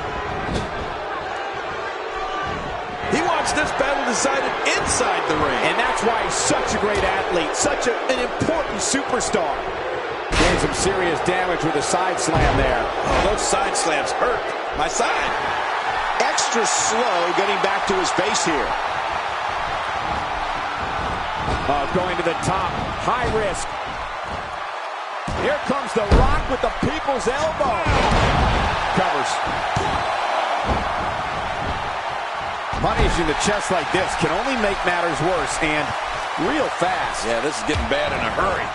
He wants this battle decided inside the ring. And that's why he's such a great athlete, such an important superstar. Doing some serious damage with a side slam there. Oh, those side slams hurt. My side. Extra slow getting back to his base here. Going to the top. High risk. Here comes The Rock with the people's elbow. Covers. Punishing the chest like this can only make matters worse, and real fast. Yeah, this is getting bad in a hurry.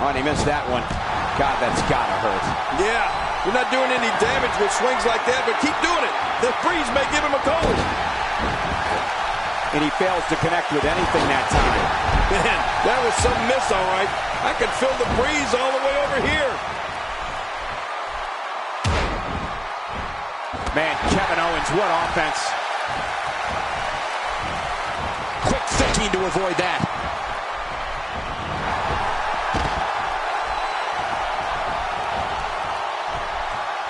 Oh, and he missed that one. God, that's gotta hurt. Yeah, you're not doing any damage with swings like that, but keep doing it. The breeze may give him a cold. And he fails to connect with anything that time. Man, that was some miss, all right. I could feel the breeze all the way over here. Man, Kevin Owens, what offense. Quick thinking to avoid that.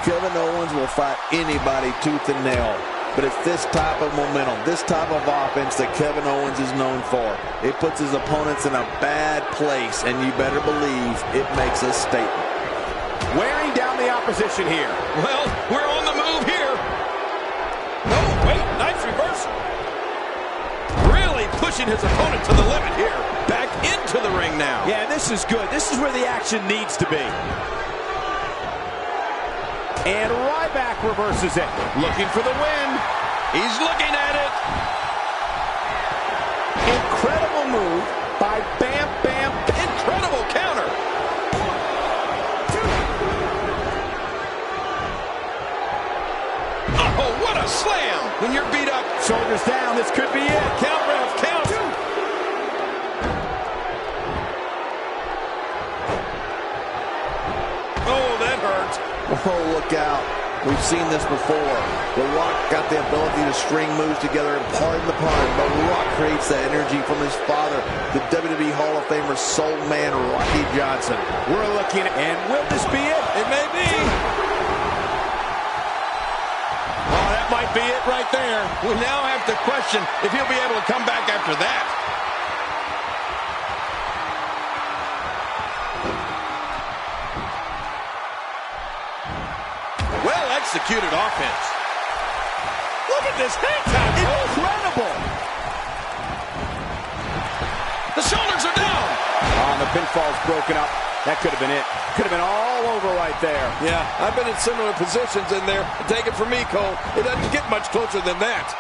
Kevin Owens will fight anybody tooth and nail. but it's this type of momentum, this type of offense that Kevin Owens is known for. It puts his opponents in a bad place, and you better believe it makes a statement. Wearing down the opposition here. Well, we're on the move here. No, wait, nice reversal. Really pushing his opponent to the limit here. Back into the ring now. Yeah, this is good. This is where the action needs to be. And Ryback reverses it. Looking for the win. He's looking at it. Incredible move by Bam Bam. Incredible counter. Oh, what a slam. When you're beat up. Shoulders down. This could be it. Count, ref, count. Oh, that hurts. Oh, look out. We've seen this before. The Rock got the ability to string moves together, and pardon the pun, but Rock creates that energy from his father, the WWE Hall of Famer Soul Man Rocky Johnson. We're looking, and will this be it? It may be. Oh, that might be it right there. We now have to question if he'll be able to come back after that. Well executed offense. Look at this hang time. Incredible. The shoulders are down. Oh, the pinfall's broken up. That could have been it. Could have been all over right there. Yeah, I've been in similar positions in there. Take it from me, Cole. It doesn't get much closer than that.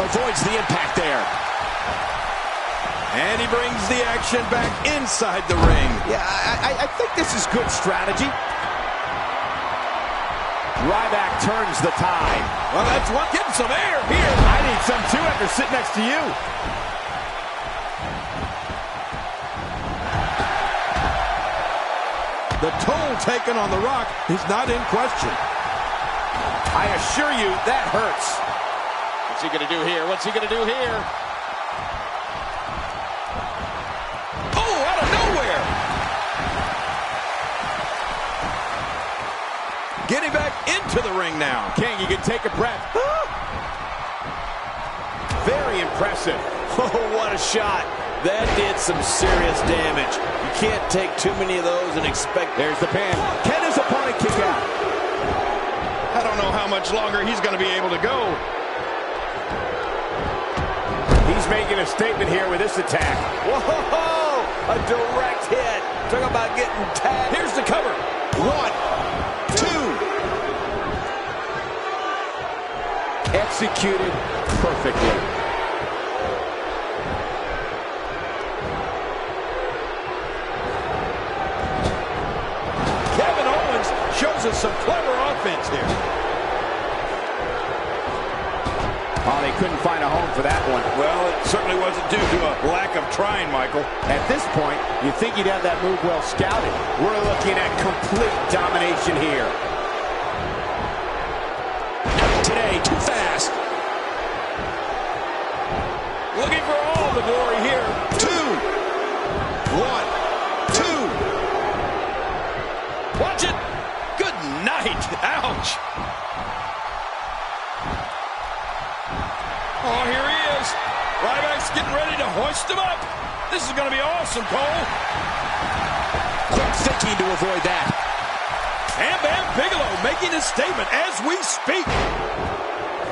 Avoids the impact there. And he brings the action back inside the ring. Yeah, I think this is good strategy. Ryback turns the tide. Well, that's one. Getting some air here. I need some too after sitting next to you. The toll taken on the Rock is not in question. I assure you, that hurts. What's he going to do here? What's he going to do here? Oh, out of nowhere. Getting back into the ring now. King, you can take a breath. Very impressive. Oh, what a shot. That did some serious damage. You can't take too many of those and expect... There's the pin. Can his opponent kick out? I don't know how much longer he's going to be able to go. He's making a statement here with this attack. Whoa! A direct hit. Talk about getting tagged. Here's the cover. 1, 2. Executed perfectly. Kevin Owens shows us some clever offense here. Oh, they couldn't find a home for that one. Well, it certainly wasn't due to a lack of trying, Michael. At this point, you'd think he'd have that move well scouted. We're looking at complete domination here. Today, too fast. Looking for all the glory here. 2, 1, 2. Watch it. Good night. Ouch. Oh, here he is. Ryback's getting ready to hoist him up. This is going to be awesome, Cole. Quick thinking to avoid that. Bam Bam Bigelow making his statement as we speak.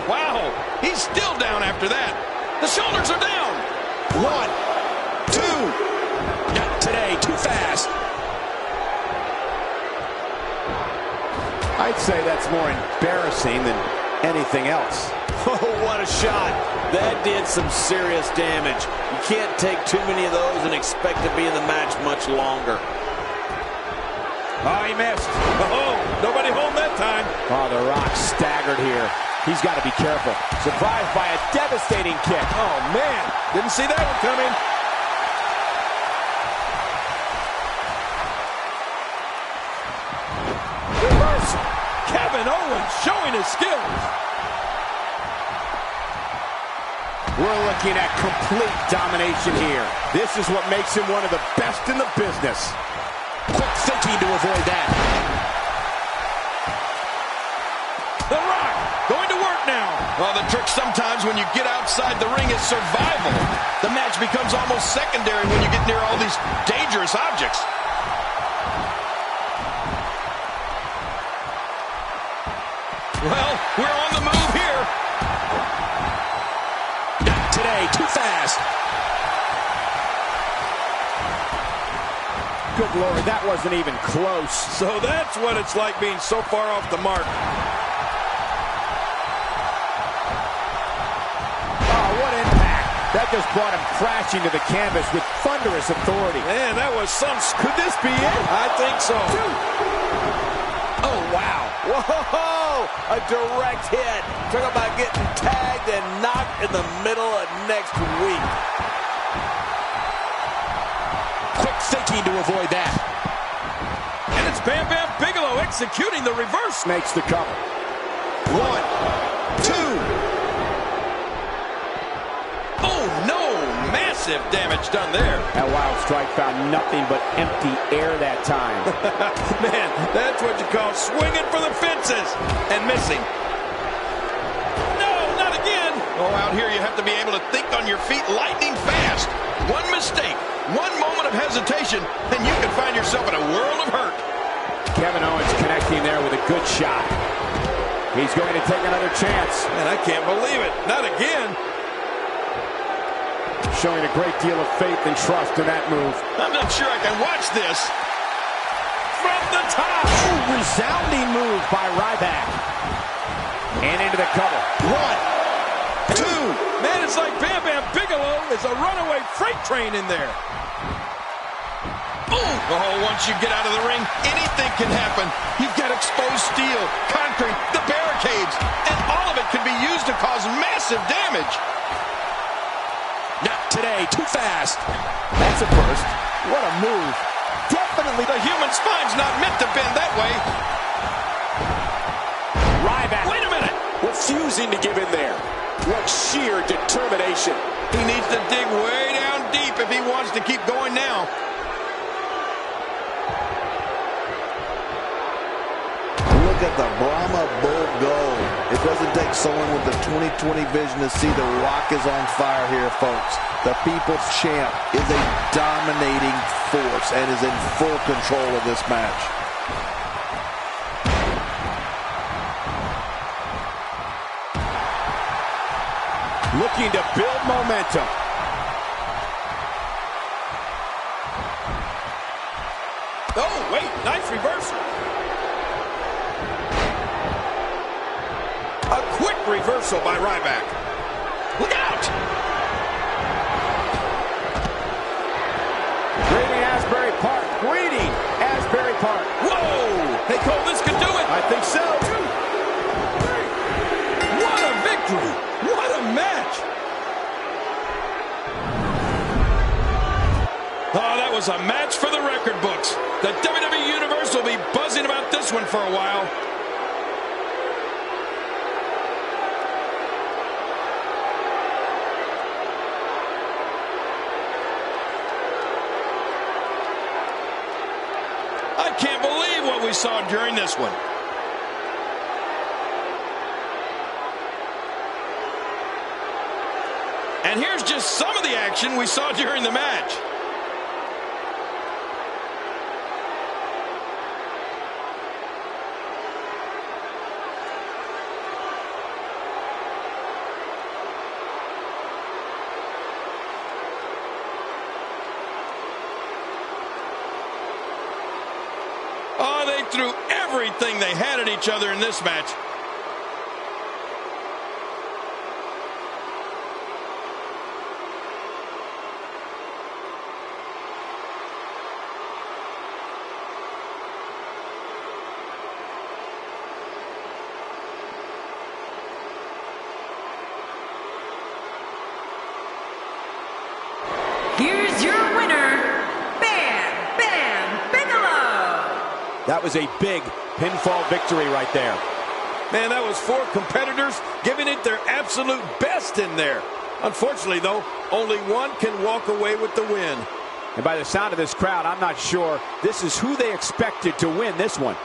Wow, he's still down after that. The shoulders are down. 1, 2. Not today, too fast. I'd say that's more embarrassing than anything else. Oh, what a shot. That did some serious damage. You can't take too many of those and expect to be in the match much longer. Oh, he missed. Oh, nobody home that time. Oh, the Rock staggered here. He's got to be careful. Surprised by a devastating kick. Oh, man. Didn't see that one coming. Reversal. Kevin Owens showing his skills. We're looking at complete domination here. This is what makes him one of the best in the business. Quick thinking to avoid that. the trick sometimes when you get outside the ring is survival. The match becomes almost secondary when you get near all these dangerous objects. Well, we're on the move here. Not today, too fast. Good Lord, that wasn't even close. So that's what it's like being so far off the mark. Oh, what impact. That just brought him crashing to the canvas with thunderous authority. Man, that was some... Could this be it? I think so. Oh, wow. Whoa! A direct hit. Talk about getting tagged and knocked in the middle of next week. Quick thinking to avoid that. And it's Bam Bam Bigelow executing the reverse. Makes the cover. 1, 2. Oh, no. Massive damage done there. That wild strike found nothing but empty air that time. Man, that's what you call swinging for the fences and missing. No, not again. Oh, out here you have to be able to think on your feet lightning fast. One mistake, one moment of hesitation, and you can find yourself in a world of hurt. Kevin Owens connecting there with a good shot. He's going to take another chance. And I can't believe it. Not again. Showing a great deal of faith and trust in that move. I'm not sure I can watch this. From the top. Ooh, resounding move by Ryback. And into the cover. 1, 2. Man, it's like Bam Bam Bigelow is a runaway freight train in there. Oh, once you get out of the ring, anything can happen. You've got exposed steel, concrete, the barricades, and all of it can be used to cause massive damage. Not today, too fast. That's a first. What a move. Definitely. The human spine's not meant to bend that way. Ryback. Wait a minute. Refusing to give in there. What sheer determination. He needs to dig way down deep if he wants to keep going now. Look at the Brahma Bull go. It doesn't take someone with the 20/20 vision to see the Rock is on fire here, folks. The People's Champ is a dominating force and is in full control of this match. Looking to build momentum. Oh, wait, nice reversal. A quick reversal by Ryback. Look out! Greeting Asbury Park. Greeting Asbury Park. Whoa! Hey, Cole, this could do it. I think so. 2, 3. What a victory! What a match! Oh, that was a match for the record books. The WWE Universe will be buzzing about this one for a while. I can't believe what we saw during this one. And here's just some of the action we saw during the match. Oh, they threw everything they had at each other in this match. Here's your winner, Bam Bam Bigelow. That was a big pinfall victory right there. Man, that was 4 competitors giving it their absolute best in there. Unfortunately, though, only one can walk away with the win. And by the sound of this crowd, I'm not sure this is who they expected to win this one.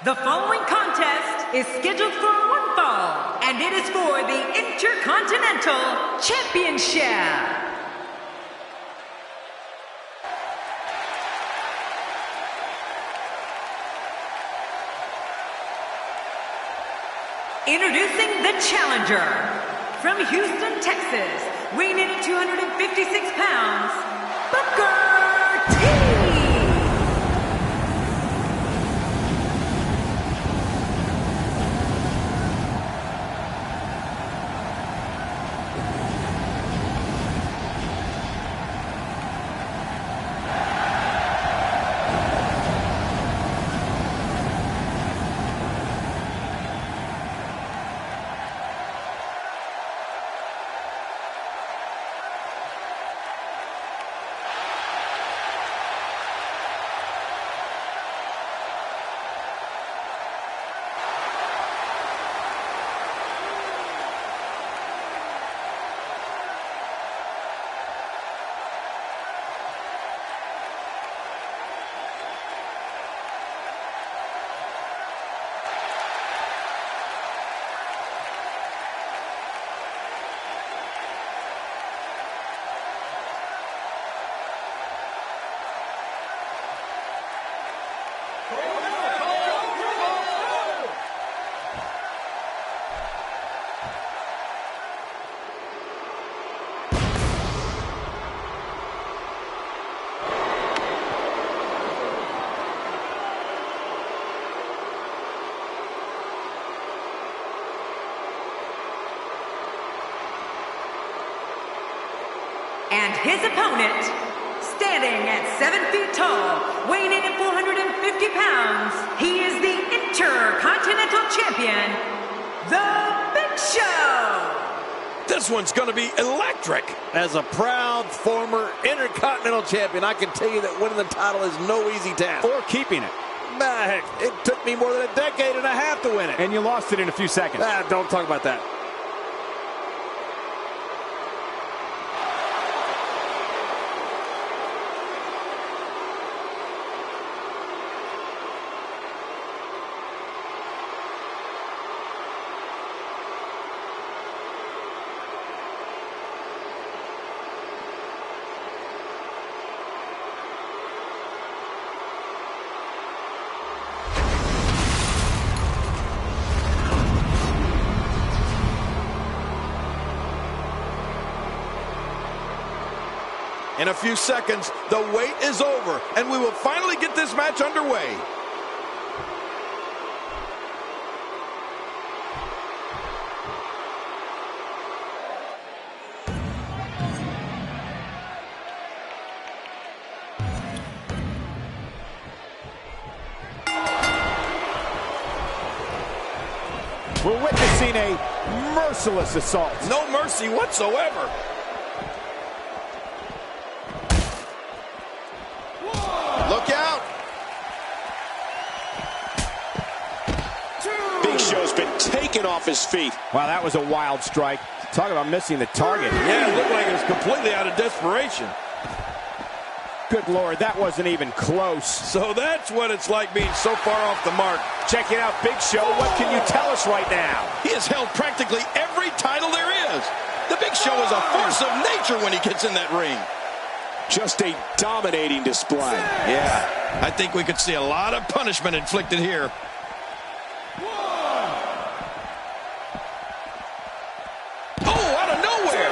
The following contest is scheduled for one fall, and it is for the Intercontinental Championship. Introducing the challenger, from Houston, Texas, weighing in at 256 pounds, Booker T. And his opponent, standing at 7 feet tall, weighing in at 450 pounds, he is the Intercontinental Champion, The Big Show! This one's going to be electric. As a proud former Intercontinental Champion, I can tell you that winning the title is no easy task. Or keeping it. Heck, it took me more than a decade and a half to win it. And you lost it in a few seconds. Don't talk about that. In a few seconds, the wait is over, and we will finally get this match underway. We're witnessing a merciless assault. No mercy whatsoever. Look out! Big Show's been taken off his feet. Wow, that was a wild strike. Talk about missing the target. Yeah, it looked like it was completely out of desperation. Good Lord, that wasn't even close. So that's what it's like being so far off the mark. Check it out, Big Show. What can you tell us right now? He has held practically every title there is. The Big Show is a force of nature when he gets in that ring. Just a dominating display. Yeah, I think we could see a lot of punishment inflicted here. Oh, out of nowhere!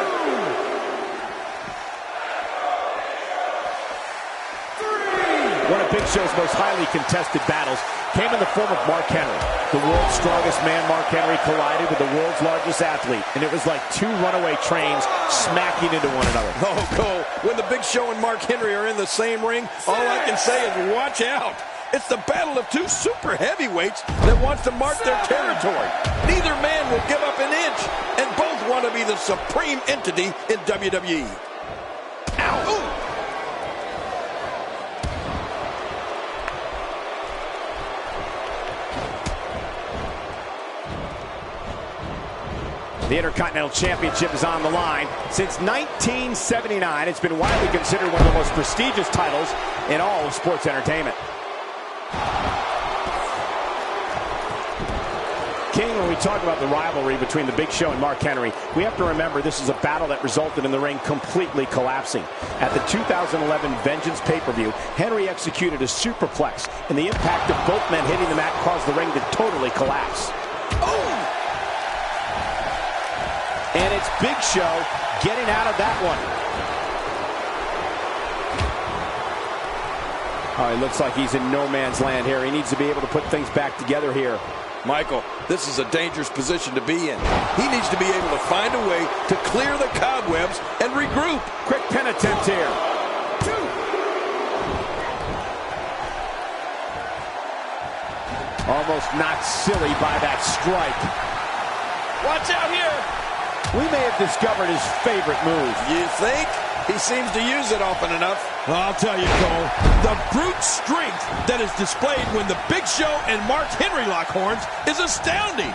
One of Big Show's most highly contested battles came in the form of Mark Henry. The world's strongest man, Mark Henry, collided with the world's largest athlete, and it was like two runaway trains smacking into one another. Oh, Cole, when the Big Show and Mark Henry are in the same ring, all I can say is watch out. It's the battle of two super heavyweights that wants to mark their territory. Neither man will give up an inch, and both want to be the supreme entity in WWE. Ow! Ooh. The Intercontinental Championship is on the line. Since 1979, it's been widely considered one of the most prestigious titles in all of sports entertainment. talk about the rivalry between the Big Show and Mark Henry, we have to remember this is a battle that resulted in the ring completely collapsing. At the 2011 Vengeance pay-per-view, Henry executed a superplex, and the impact of both men hitting the mat caused the ring to totally collapse. Oh! And it's Big Show getting out of that one. Oh, it looks like he's in no man's land here. He needs to be able to put things back together here. Michael, this is a dangerous position to be in. He needs to be able to find a way to clear the cobwebs and regroup. Quick pin attempt here. 2. Almost knocked silly by that strike. Watch out here. We may have discovered his favorite move. You think? He seems to use it often enough. Well, I'll tell you, Cole, the brute strength that is displayed when the Big Show and Mark Henry lock horns is astounding.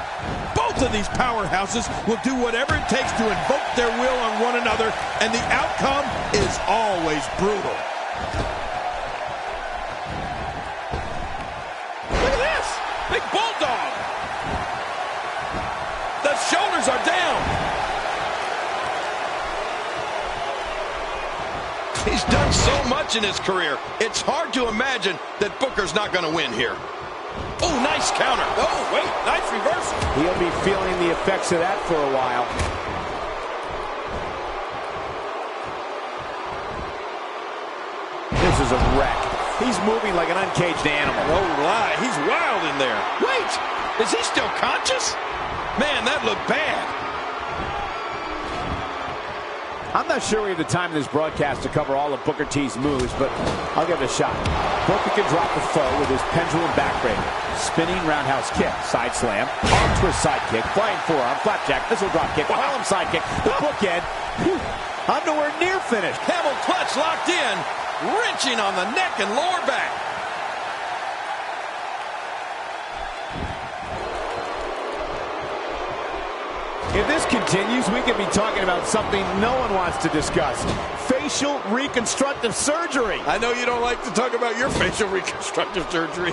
Both of these powerhouses will do whatever it takes to invoke their will on one another, and the outcome is always brutal. Look at this! Big bulldog! The shoulders are down! He's done so much in his career, it's hard to imagine that Booker's not going to win here. Oh, nice counter. Oh, wait, nice reversal. He'll be feeling the effects of that for a while. This is a wreck. He's moving like an uncaged animal. Oh, lie. He's wild in there. Wait, is he still conscious? Man, that looked bad. I'm not sure we have the time in this broadcast to cover all of Booker T's moves, but I'll give it a shot. Booker can drop the foe with his pendulum backbreaker, spinning roundhouse kick, side slam, arm twist side kick, flying forearm, flapjack, missile drop kick, Harlem side kick, the bookend. Whew, I'm nowhere near finished. Camel clutch locked in, wrenching on the neck and lower back. If this continues, we could be talking about something no one wants to discuss. Facial reconstructive surgery. I know you don't like to talk about your facial reconstructive surgery.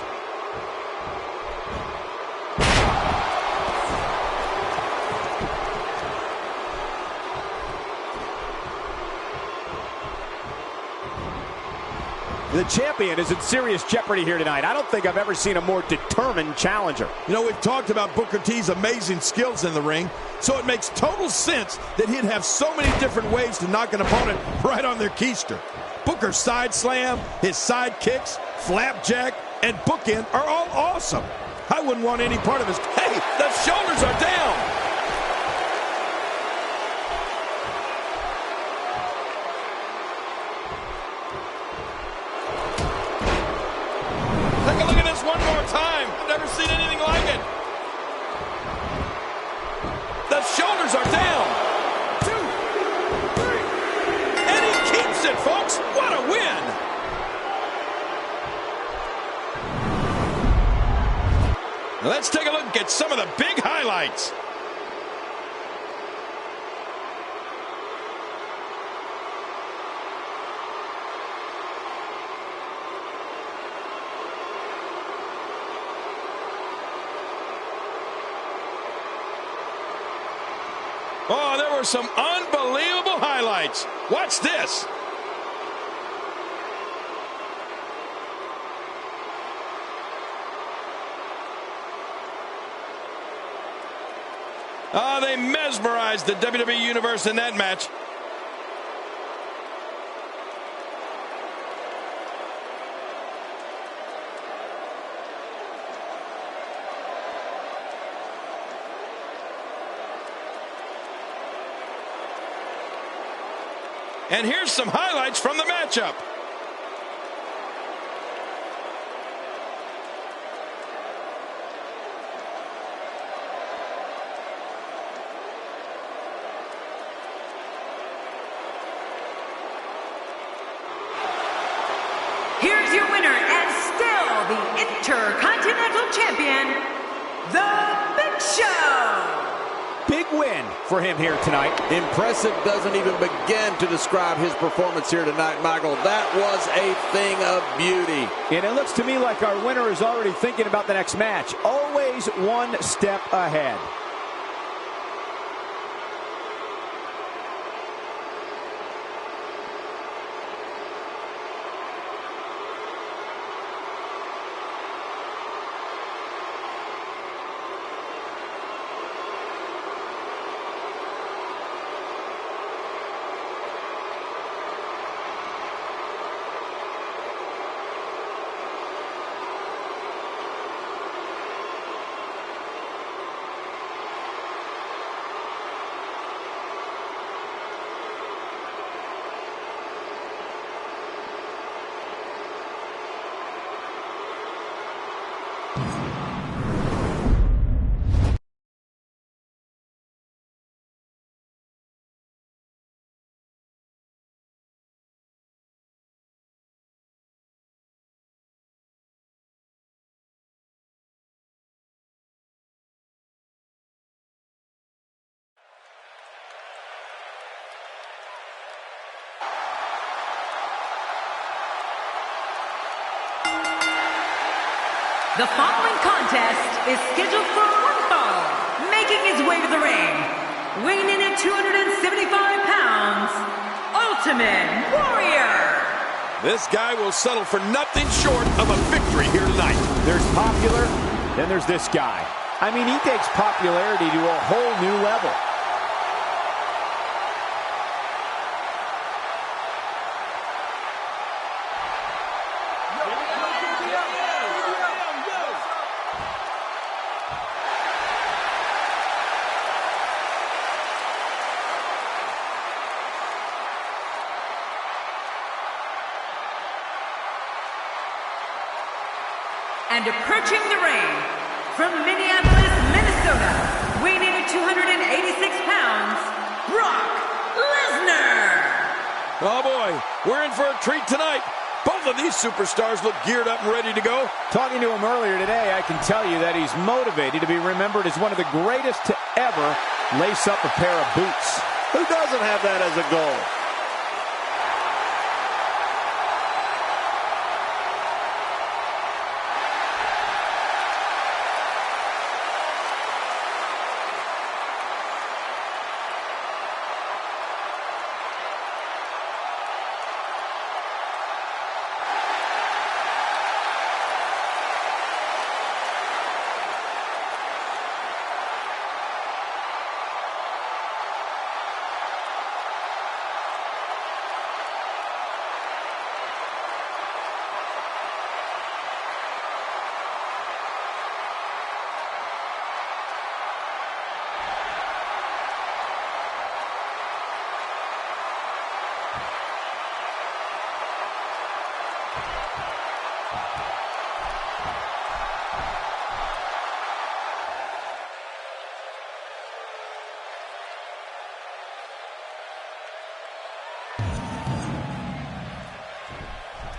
The champion is in serious jeopardy here tonight. I don't think I've ever seen a more determined challenger. You know, we've talked about Booker T's amazing skills in the ring, so it makes total sense that he'd have so many different ways to knock an opponent right on their keister. Booker's side slam, his side kicks, flapjack, and bookend are all awesome. I wouldn't want any part of his... Hey, the shoulders are down. Take a look at this one more time. I've never seen anything like it. The shoulders are down. 2, 3. And he keeps it, folks. What a win. Now let's take a look at some of the big highlights. Oh, there were some unbelievable highlights. Watch this. Oh, they mesmerized the WWE Universe in that match. And here's some highlights from the matchup. Here's your winner and still the Intercontinental Champion, The Big Show. Big win for him here tonight. Impressive doesn't even begin to describe his performance here tonight, Michael. That was a thing of beauty. And it looks to me like our winner is already thinking about the next match. Always one step ahead. The following contest is scheduled for one fall. Making his way to the ring, weighing in at 275 pounds, Ultimate Warrior. This guy will settle for nothing short of a victory here tonight. There's popular, then there's this guy. I mean, he takes popularity to a whole new level. And approaching the ring, from Minneapolis, Minnesota, weighing in at 286 pounds, Brock Lesnar. Oh boy, we're in for a treat tonight. Both of these superstars look geared up and ready to go. Talking to him earlier today, I can tell you that he's motivated to be remembered as one of the greatest to ever lace up a pair of boots. Who doesn't have that as a goal?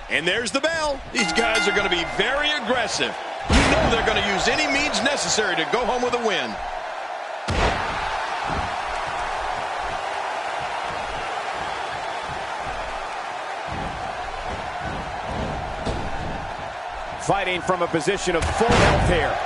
And there's the bell. These guys are going to be very aggressive. You know they're going to use any means necessary to go home with a win. Fighting from a position of full health here.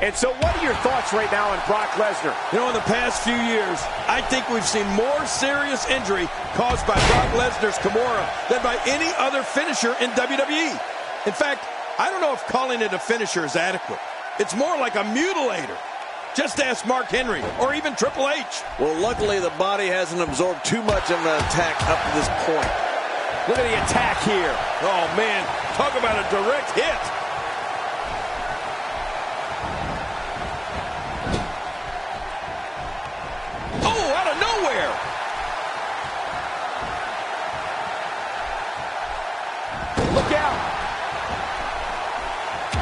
And so what are your thoughts right now on Brock Lesnar? You know, in the past few years, I think we've seen more serious injury caused by Brock Lesnar's Kimura than by any other finisher in WWE. In fact, I don't know if calling it a finisher is adequate. It's more like a mutilator. Just ask Mark Henry or even Triple H. Well, luckily the body hasn't absorbed too much of an attack up to this point. Look at the attack here. Oh, man, talk about a direct hit.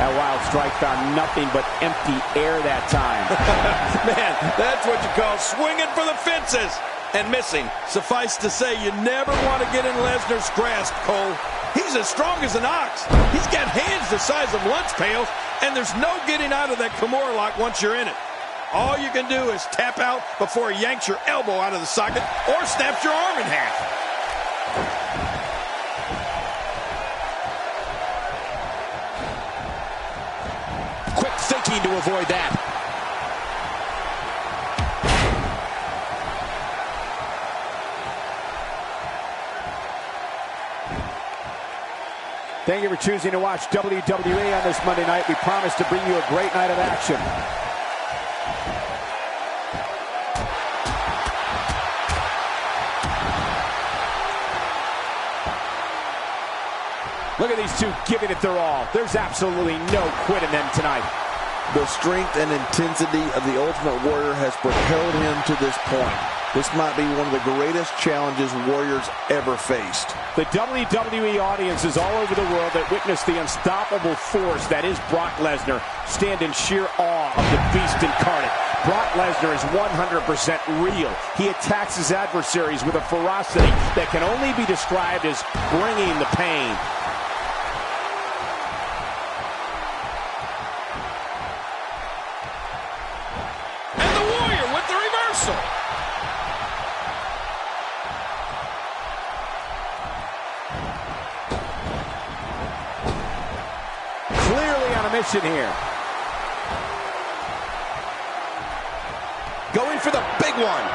That wild strike found nothing but empty air that time. Man, that's what you call swinging for the fences and missing. Suffice to say, you never want to get in Lesnar's grasp, Cole. He's as strong as an ox. He's got hands the size of lunch pails, and there's no getting out of that Kimura lock once you're in it. All you can do is tap out before he yanks your elbow out of the socket or snaps your arm in half. To avoid that. Thank you for choosing to watch WWE on this Monday night. We promise to bring you a great night of action. Look at these two giving it their all. There's absolutely no quit in them tonight. The strength and intensity of the Ultimate Warrior has propelled him to this point. This might be one of the greatest challenges Warriors ever faced. The WWE audiences all over the world that witness the unstoppable force that is Brock Lesnar stand in sheer awe of the beast incarnate. Brock Lesnar is 100% real. He attacks his adversaries with a ferocity that can only be described as bringing the pain. mission here. Going for the big one.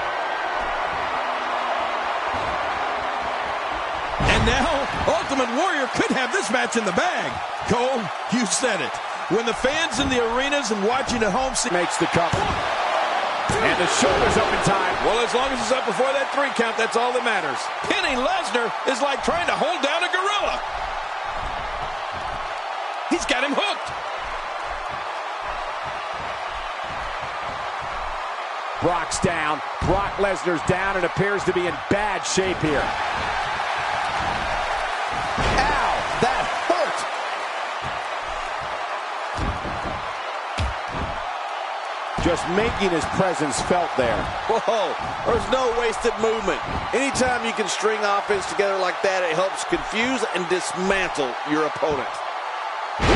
And now, Ultimate Warrior could have this match in the bag. Cole, you said it. When the fans in the arenas and watching at home see... Makes the cover. And the shoulder's up in time. Well, as long as it's up before that 3 count, that's all that matters. Pinning Lesnar is like trying to hold down a gorilla. He's got him hooked. Brock's down. Brock Lesnar's down and appears to be in bad shape here. Ow, that hurt. Just making his presence felt there. Whoa, there's no wasted movement. Anytime you can string offense together like that, it helps confuse and dismantle your opponent.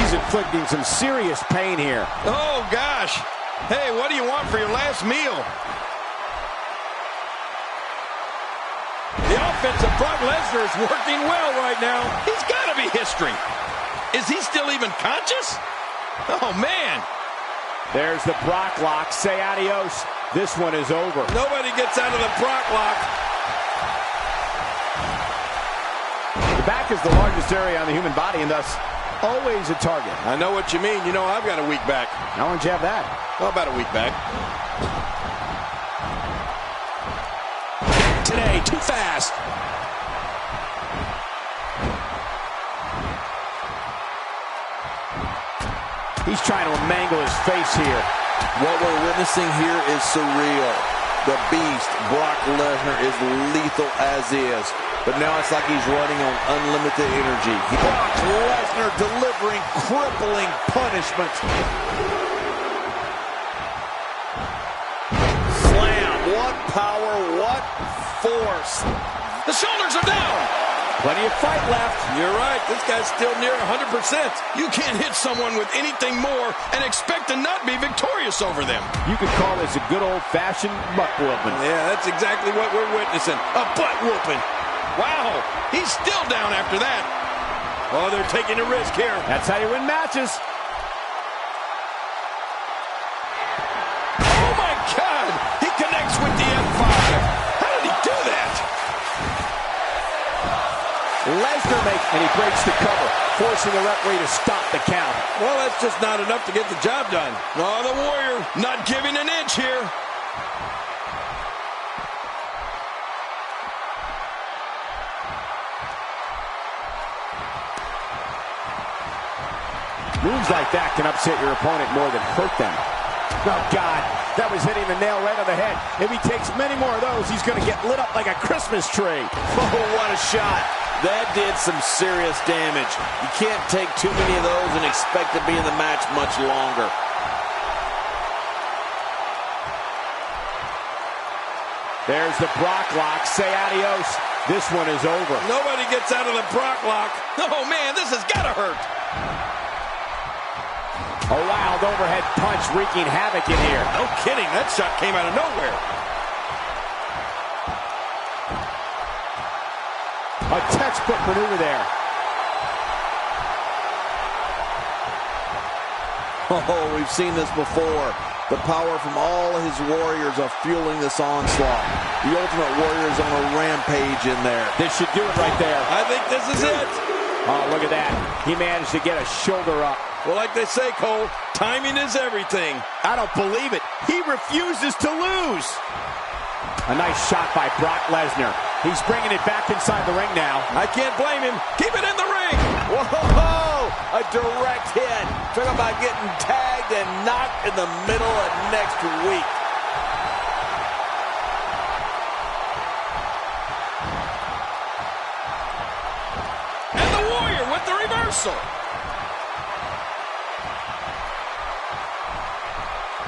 He's inflicting some serious pain here. Oh, gosh. Hey, what do you want for your last meal? The offense of Brock Lesnar is working well right now. He's got to be history. Is he still even conscious? Oh, man. There's the Brock lock. Say adios. This one is over. Nobody gets out of the Brock lock. The back is the largest area on the human body and thus always a target. I know what you mean. You know, I've got a weak back. How long did you have that? Well, about a week back. Today, too fast. He's trying to mangle his face here. What we're witnessing here is surreal. The Beast, Brock Lesnar, is lethal as is. But now it's like he's running on unlimited energy. Brock Lesnar delivering crippling punishment. Slam. What power, what force. The shoulders are down. Plenty of fight left. You're right. This guy's still near 100%. You can't hit someone with anything more and expect to not be victorious over them. You could call this a good old-fashioned butt whooping. Yeah, that's exactly what we're witnessing. A butt whooping. Wow, he's still down after that. Oh, they're taking a risk here. That's how you win matches. Oh, my God. He connects with the F5. How did he do that? Lesnar makes, and he breaks the cover, forcing the referee to stop the count. Well, that's just not enough to get the job done. Oh, the Warrior not giving an inch here. Moves like that can upset your opponent more than hurt them. Oh, God, that was hitting the nail right on the head. If he takes many more of those, he's going to get lit up like a Christmas tree. Oh, what a shot. That did some serious damage. You can't take too many of those and expect to be in the match much longer. There's the Brock lock. Say adios. This one is over. Nobody gets out of the Brock lock. Oh, man, this has got to hurt. A wild overhead punch wreaking havoc in here. No kidding. That shot came out of nowhere. A textbook maneuver there. Oh, we've seen this before. The power from all of his warriors are fueling this onslaught. The Ultimate Warrior is on a rampage in there. This should do it right there. I think this is it. Oh, look at that. He managed to get a shoulder up. Well, like they say, Cole, timing is everything. I don't believe it. He refuses to lose. A nice shot by Brock Lesnar. He's bringing it back inside the ring now. I can't blame him. Keep it in the ring. Whoa! A direct hit. Talk about getting tagged and knocked in the middle of next week. And the Warrior with the reversal.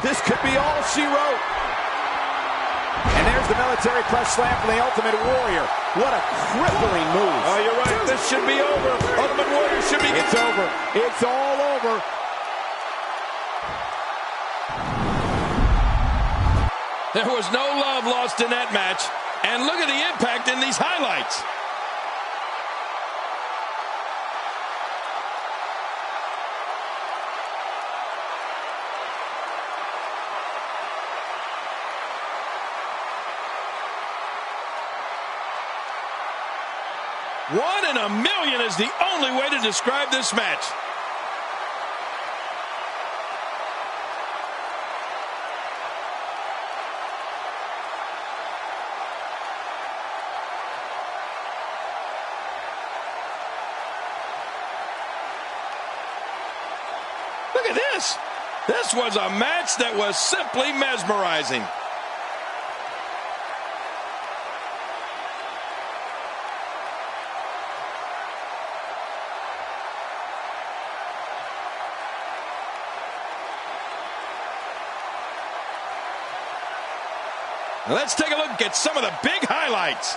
This could be all she wrote. And there's the military press slam from the Ultimate Warrior. What a crippling move. Oh, you're right. This should be over. Ultimate Warrior should be... It's over. It's all over. There was no love lost in that match. And look at the impact in these highlights. 1 in a million is the only way to describe this match. Look at this. This was a match that was simply mesmerizing. Now let's take a look at some of the big highlights.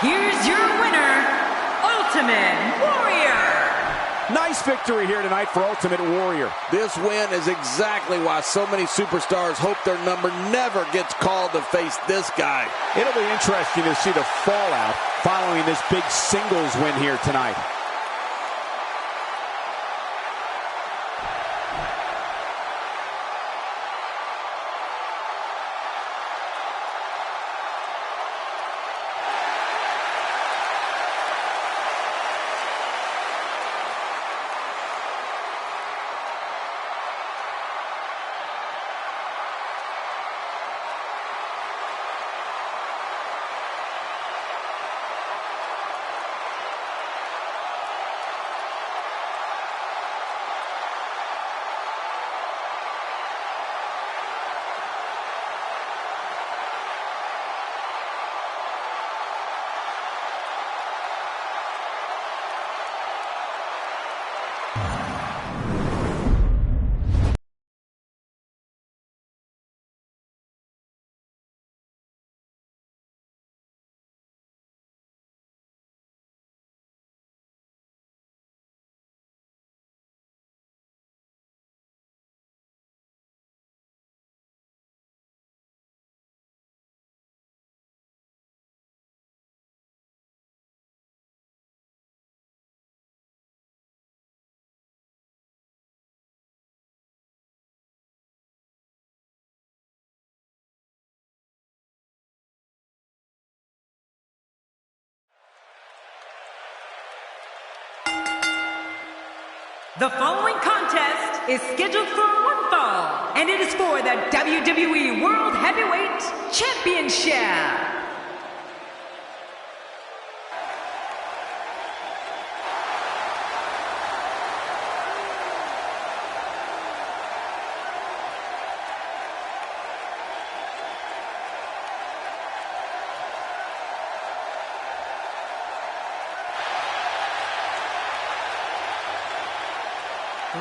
Here's your winner, Ultimate Warrior. Nice victory here tonight for Ultimate Warrior. This win is exactly why so many superstars hope their number never gets called to face this guy. It'll be interesting to see the fallout following this big singles win here tonight. The following contest is scheduled for one fall, and it is for the WWE World Heavyweight Championship.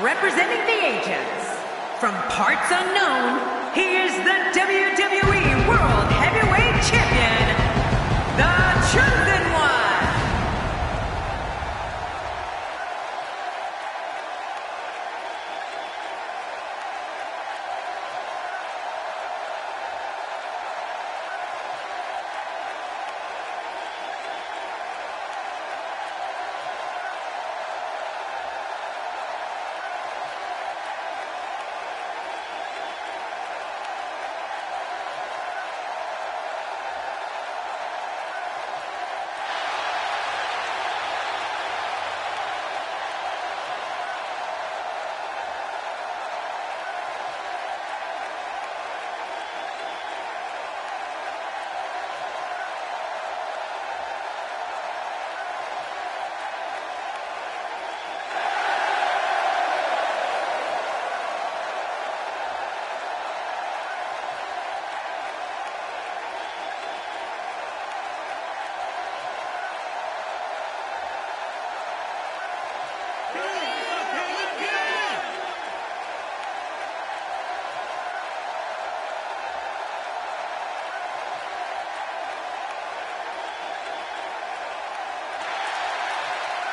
Representing the ages, from parts unknown, here's the WWE World Heavyweight Champion, the Chosen One.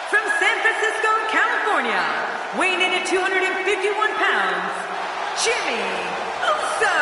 From San Francisco, California, weighing in at 251 pounds, Jimmy Uso.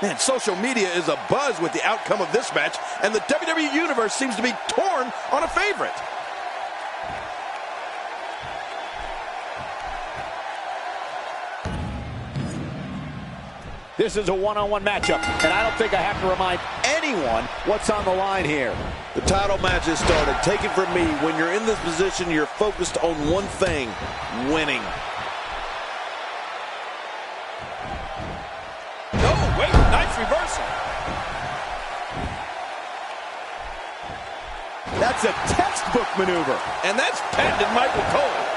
Man, social media is abuzz with the outcome of this match, and the WWE Universe seems to be torn on a favorite. This is a one-on-one matchup, and I don't think I have to remind anyone what's on the line here. The title match has started. Take it from me, when you're in this position, you're focused on one thing: winning. Oh, wait, nice reversal. That's a textbook maneuver. And that's patented Michael Cole.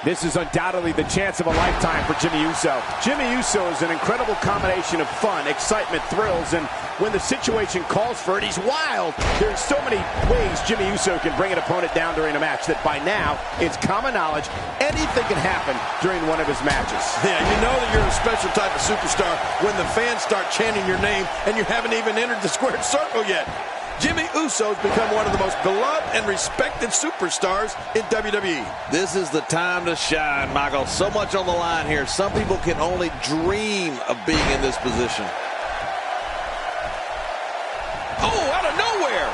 This is undoubtedly the chance of a lifetime for Jimmy Uso. Jimmy Uso is an incredible combination of fun, excitement, thrills, and when the situation calls for it, he's wild. There's so many ways Jimmy Uso can bring an opponent down during a match that by now, it's common knowledge, anything can happen during one of his matches. Yeah, you know that you're a special type of superstar when the fans start chanting your name and you haven't even entered the squared circle yet. Jimmy Uso's become one of the most beloved and respected superstars in WWE. This is the time to shine, Michael. So much on the line here. Some people can only dream of being in this position. Oh, out of nowhere!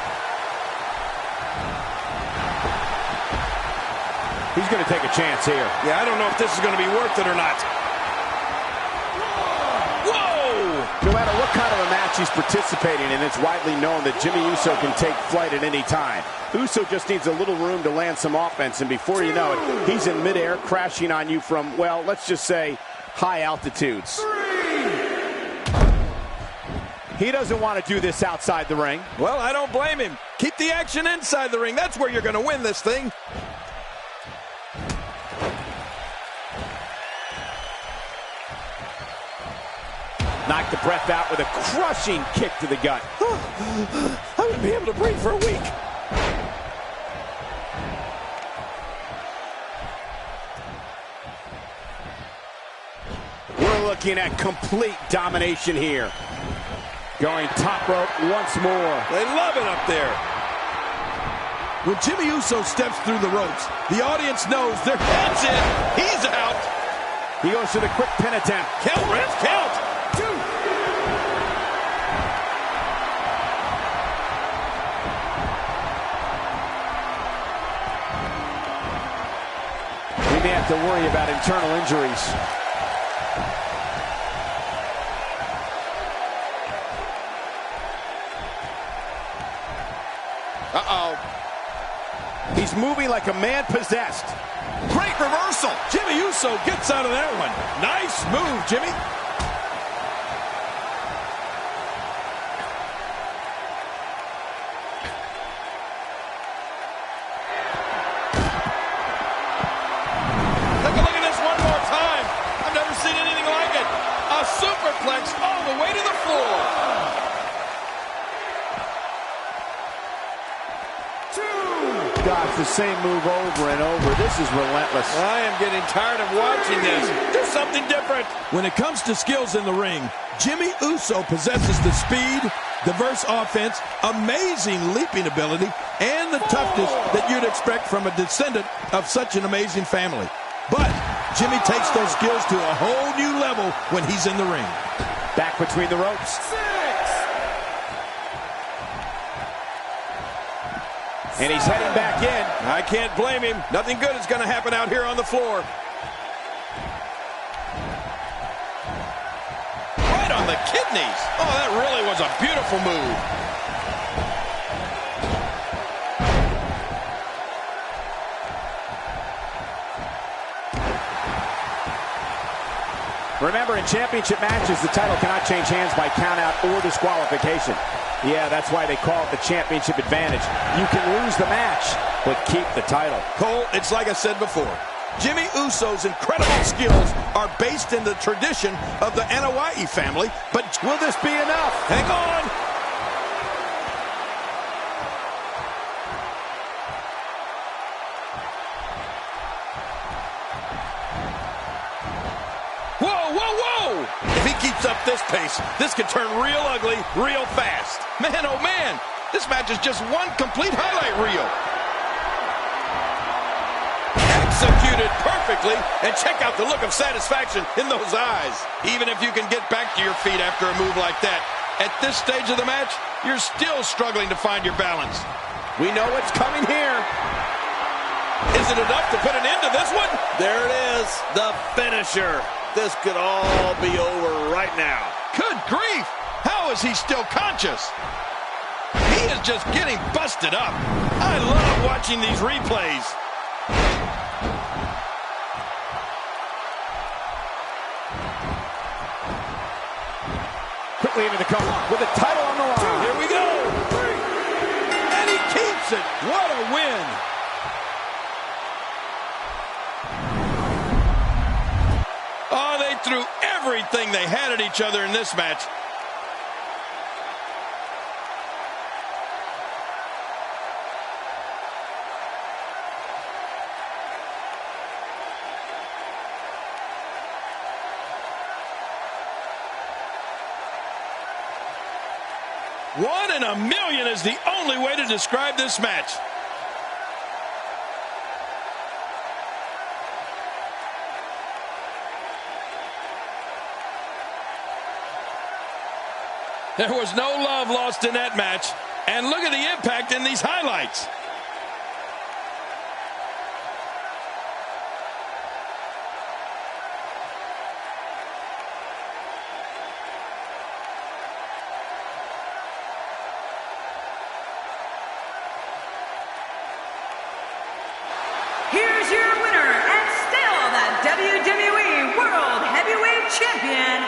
He's going to take a chance here. Yeah, I don't know if this is going to be worth it or not. No matter what kind of a match he's participating in, it's widely known that Jimmy Uso can take flight at any time. Uso just needs a little room to land some offense, and before you know it, he's in midair crashing on you from, well, let's just say, high altitudes. He doesn't want to do this outside the ring. Well, I don't blame him. Keep the action inside the ring. That's where you're going to win this thing. Knocked the breath out with a crushing kick to the gut. I wouldn't be able to breathe for a week. We're looking at complete domination here. Going top rope once more. They love it up there. When Jimmy Uso steps through the ropes, the audience knows their head's in. He's out. He goes to the quick pin attempt. Count, Ref, count. We may have to worry about internal injuries. Uh-oh. He's moving like a man possessed. Great reversal. Jimmy Uso gets out of that one. Nice move, Jimmy. Take a look at this one more time. I've never seen anything like it. A superplex all the way to the floor. Gosh, the same move over and over. This is relentless. I am getting tired of watching this. Do something different. When it comes to skills in the ring, Jimmy Uso possesses the speed, diverse offense, amazing leaping ability, and the toughness that you'd expect from a descendant of such an amazing family. But Jimmy takes those skills to a whole new level when he's in the ring. Back between the ropes. And he's heading back in. I can't blame him. Nothing good is going to happen out here on the floor. Right on the kidneys. Oh, that really was a beautiful move. Remember, in championship matches, the title cannot change hands by countout or disqualification. Yeah, that's why they call it the championship advantage. You can lose the match, but keep the title. Cole, it's like I said before. Jimmy Uso's incredible skills are based in the tradition of the Anoa'i family, but will this be enough? Hang on. Whoa, whoa, whoa! If he keeps up this pace, this could turn real ugly real fast. Man, oh man, this match is just one complete highlight reel. Execute. executed perfectly, and check out the look of satisfaction in those eyes. Even if you can get back to your feet after a move like that, at this stage of the match, you're still struggling to find your balance. We know what's coming here. Is it enough to put an end to this one? There it is, the finisher. This could all be over right now. Good grief! How is he still conscious? He is just getting busted up. I love watching these replays. Quickly into the cover with the title on the line. Here we go. And he keeps it. What a win. Oh, they threw everything they had at each other in this match. One in a million is the only way to describe this match. There was no love lost in that match. And look at the impact in these highlights. Here's your winner and still the WWE World Heavyweight Champion,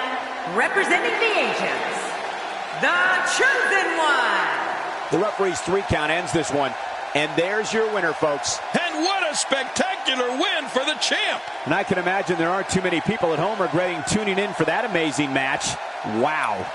representing the Asians, the Chosen One. The referee's 3 count ends this one. And there's your winner, folks. And what a spectacular win for the champ. And I can imagine there aren't too many people at home regretting tuning in for that amazing match. Wow.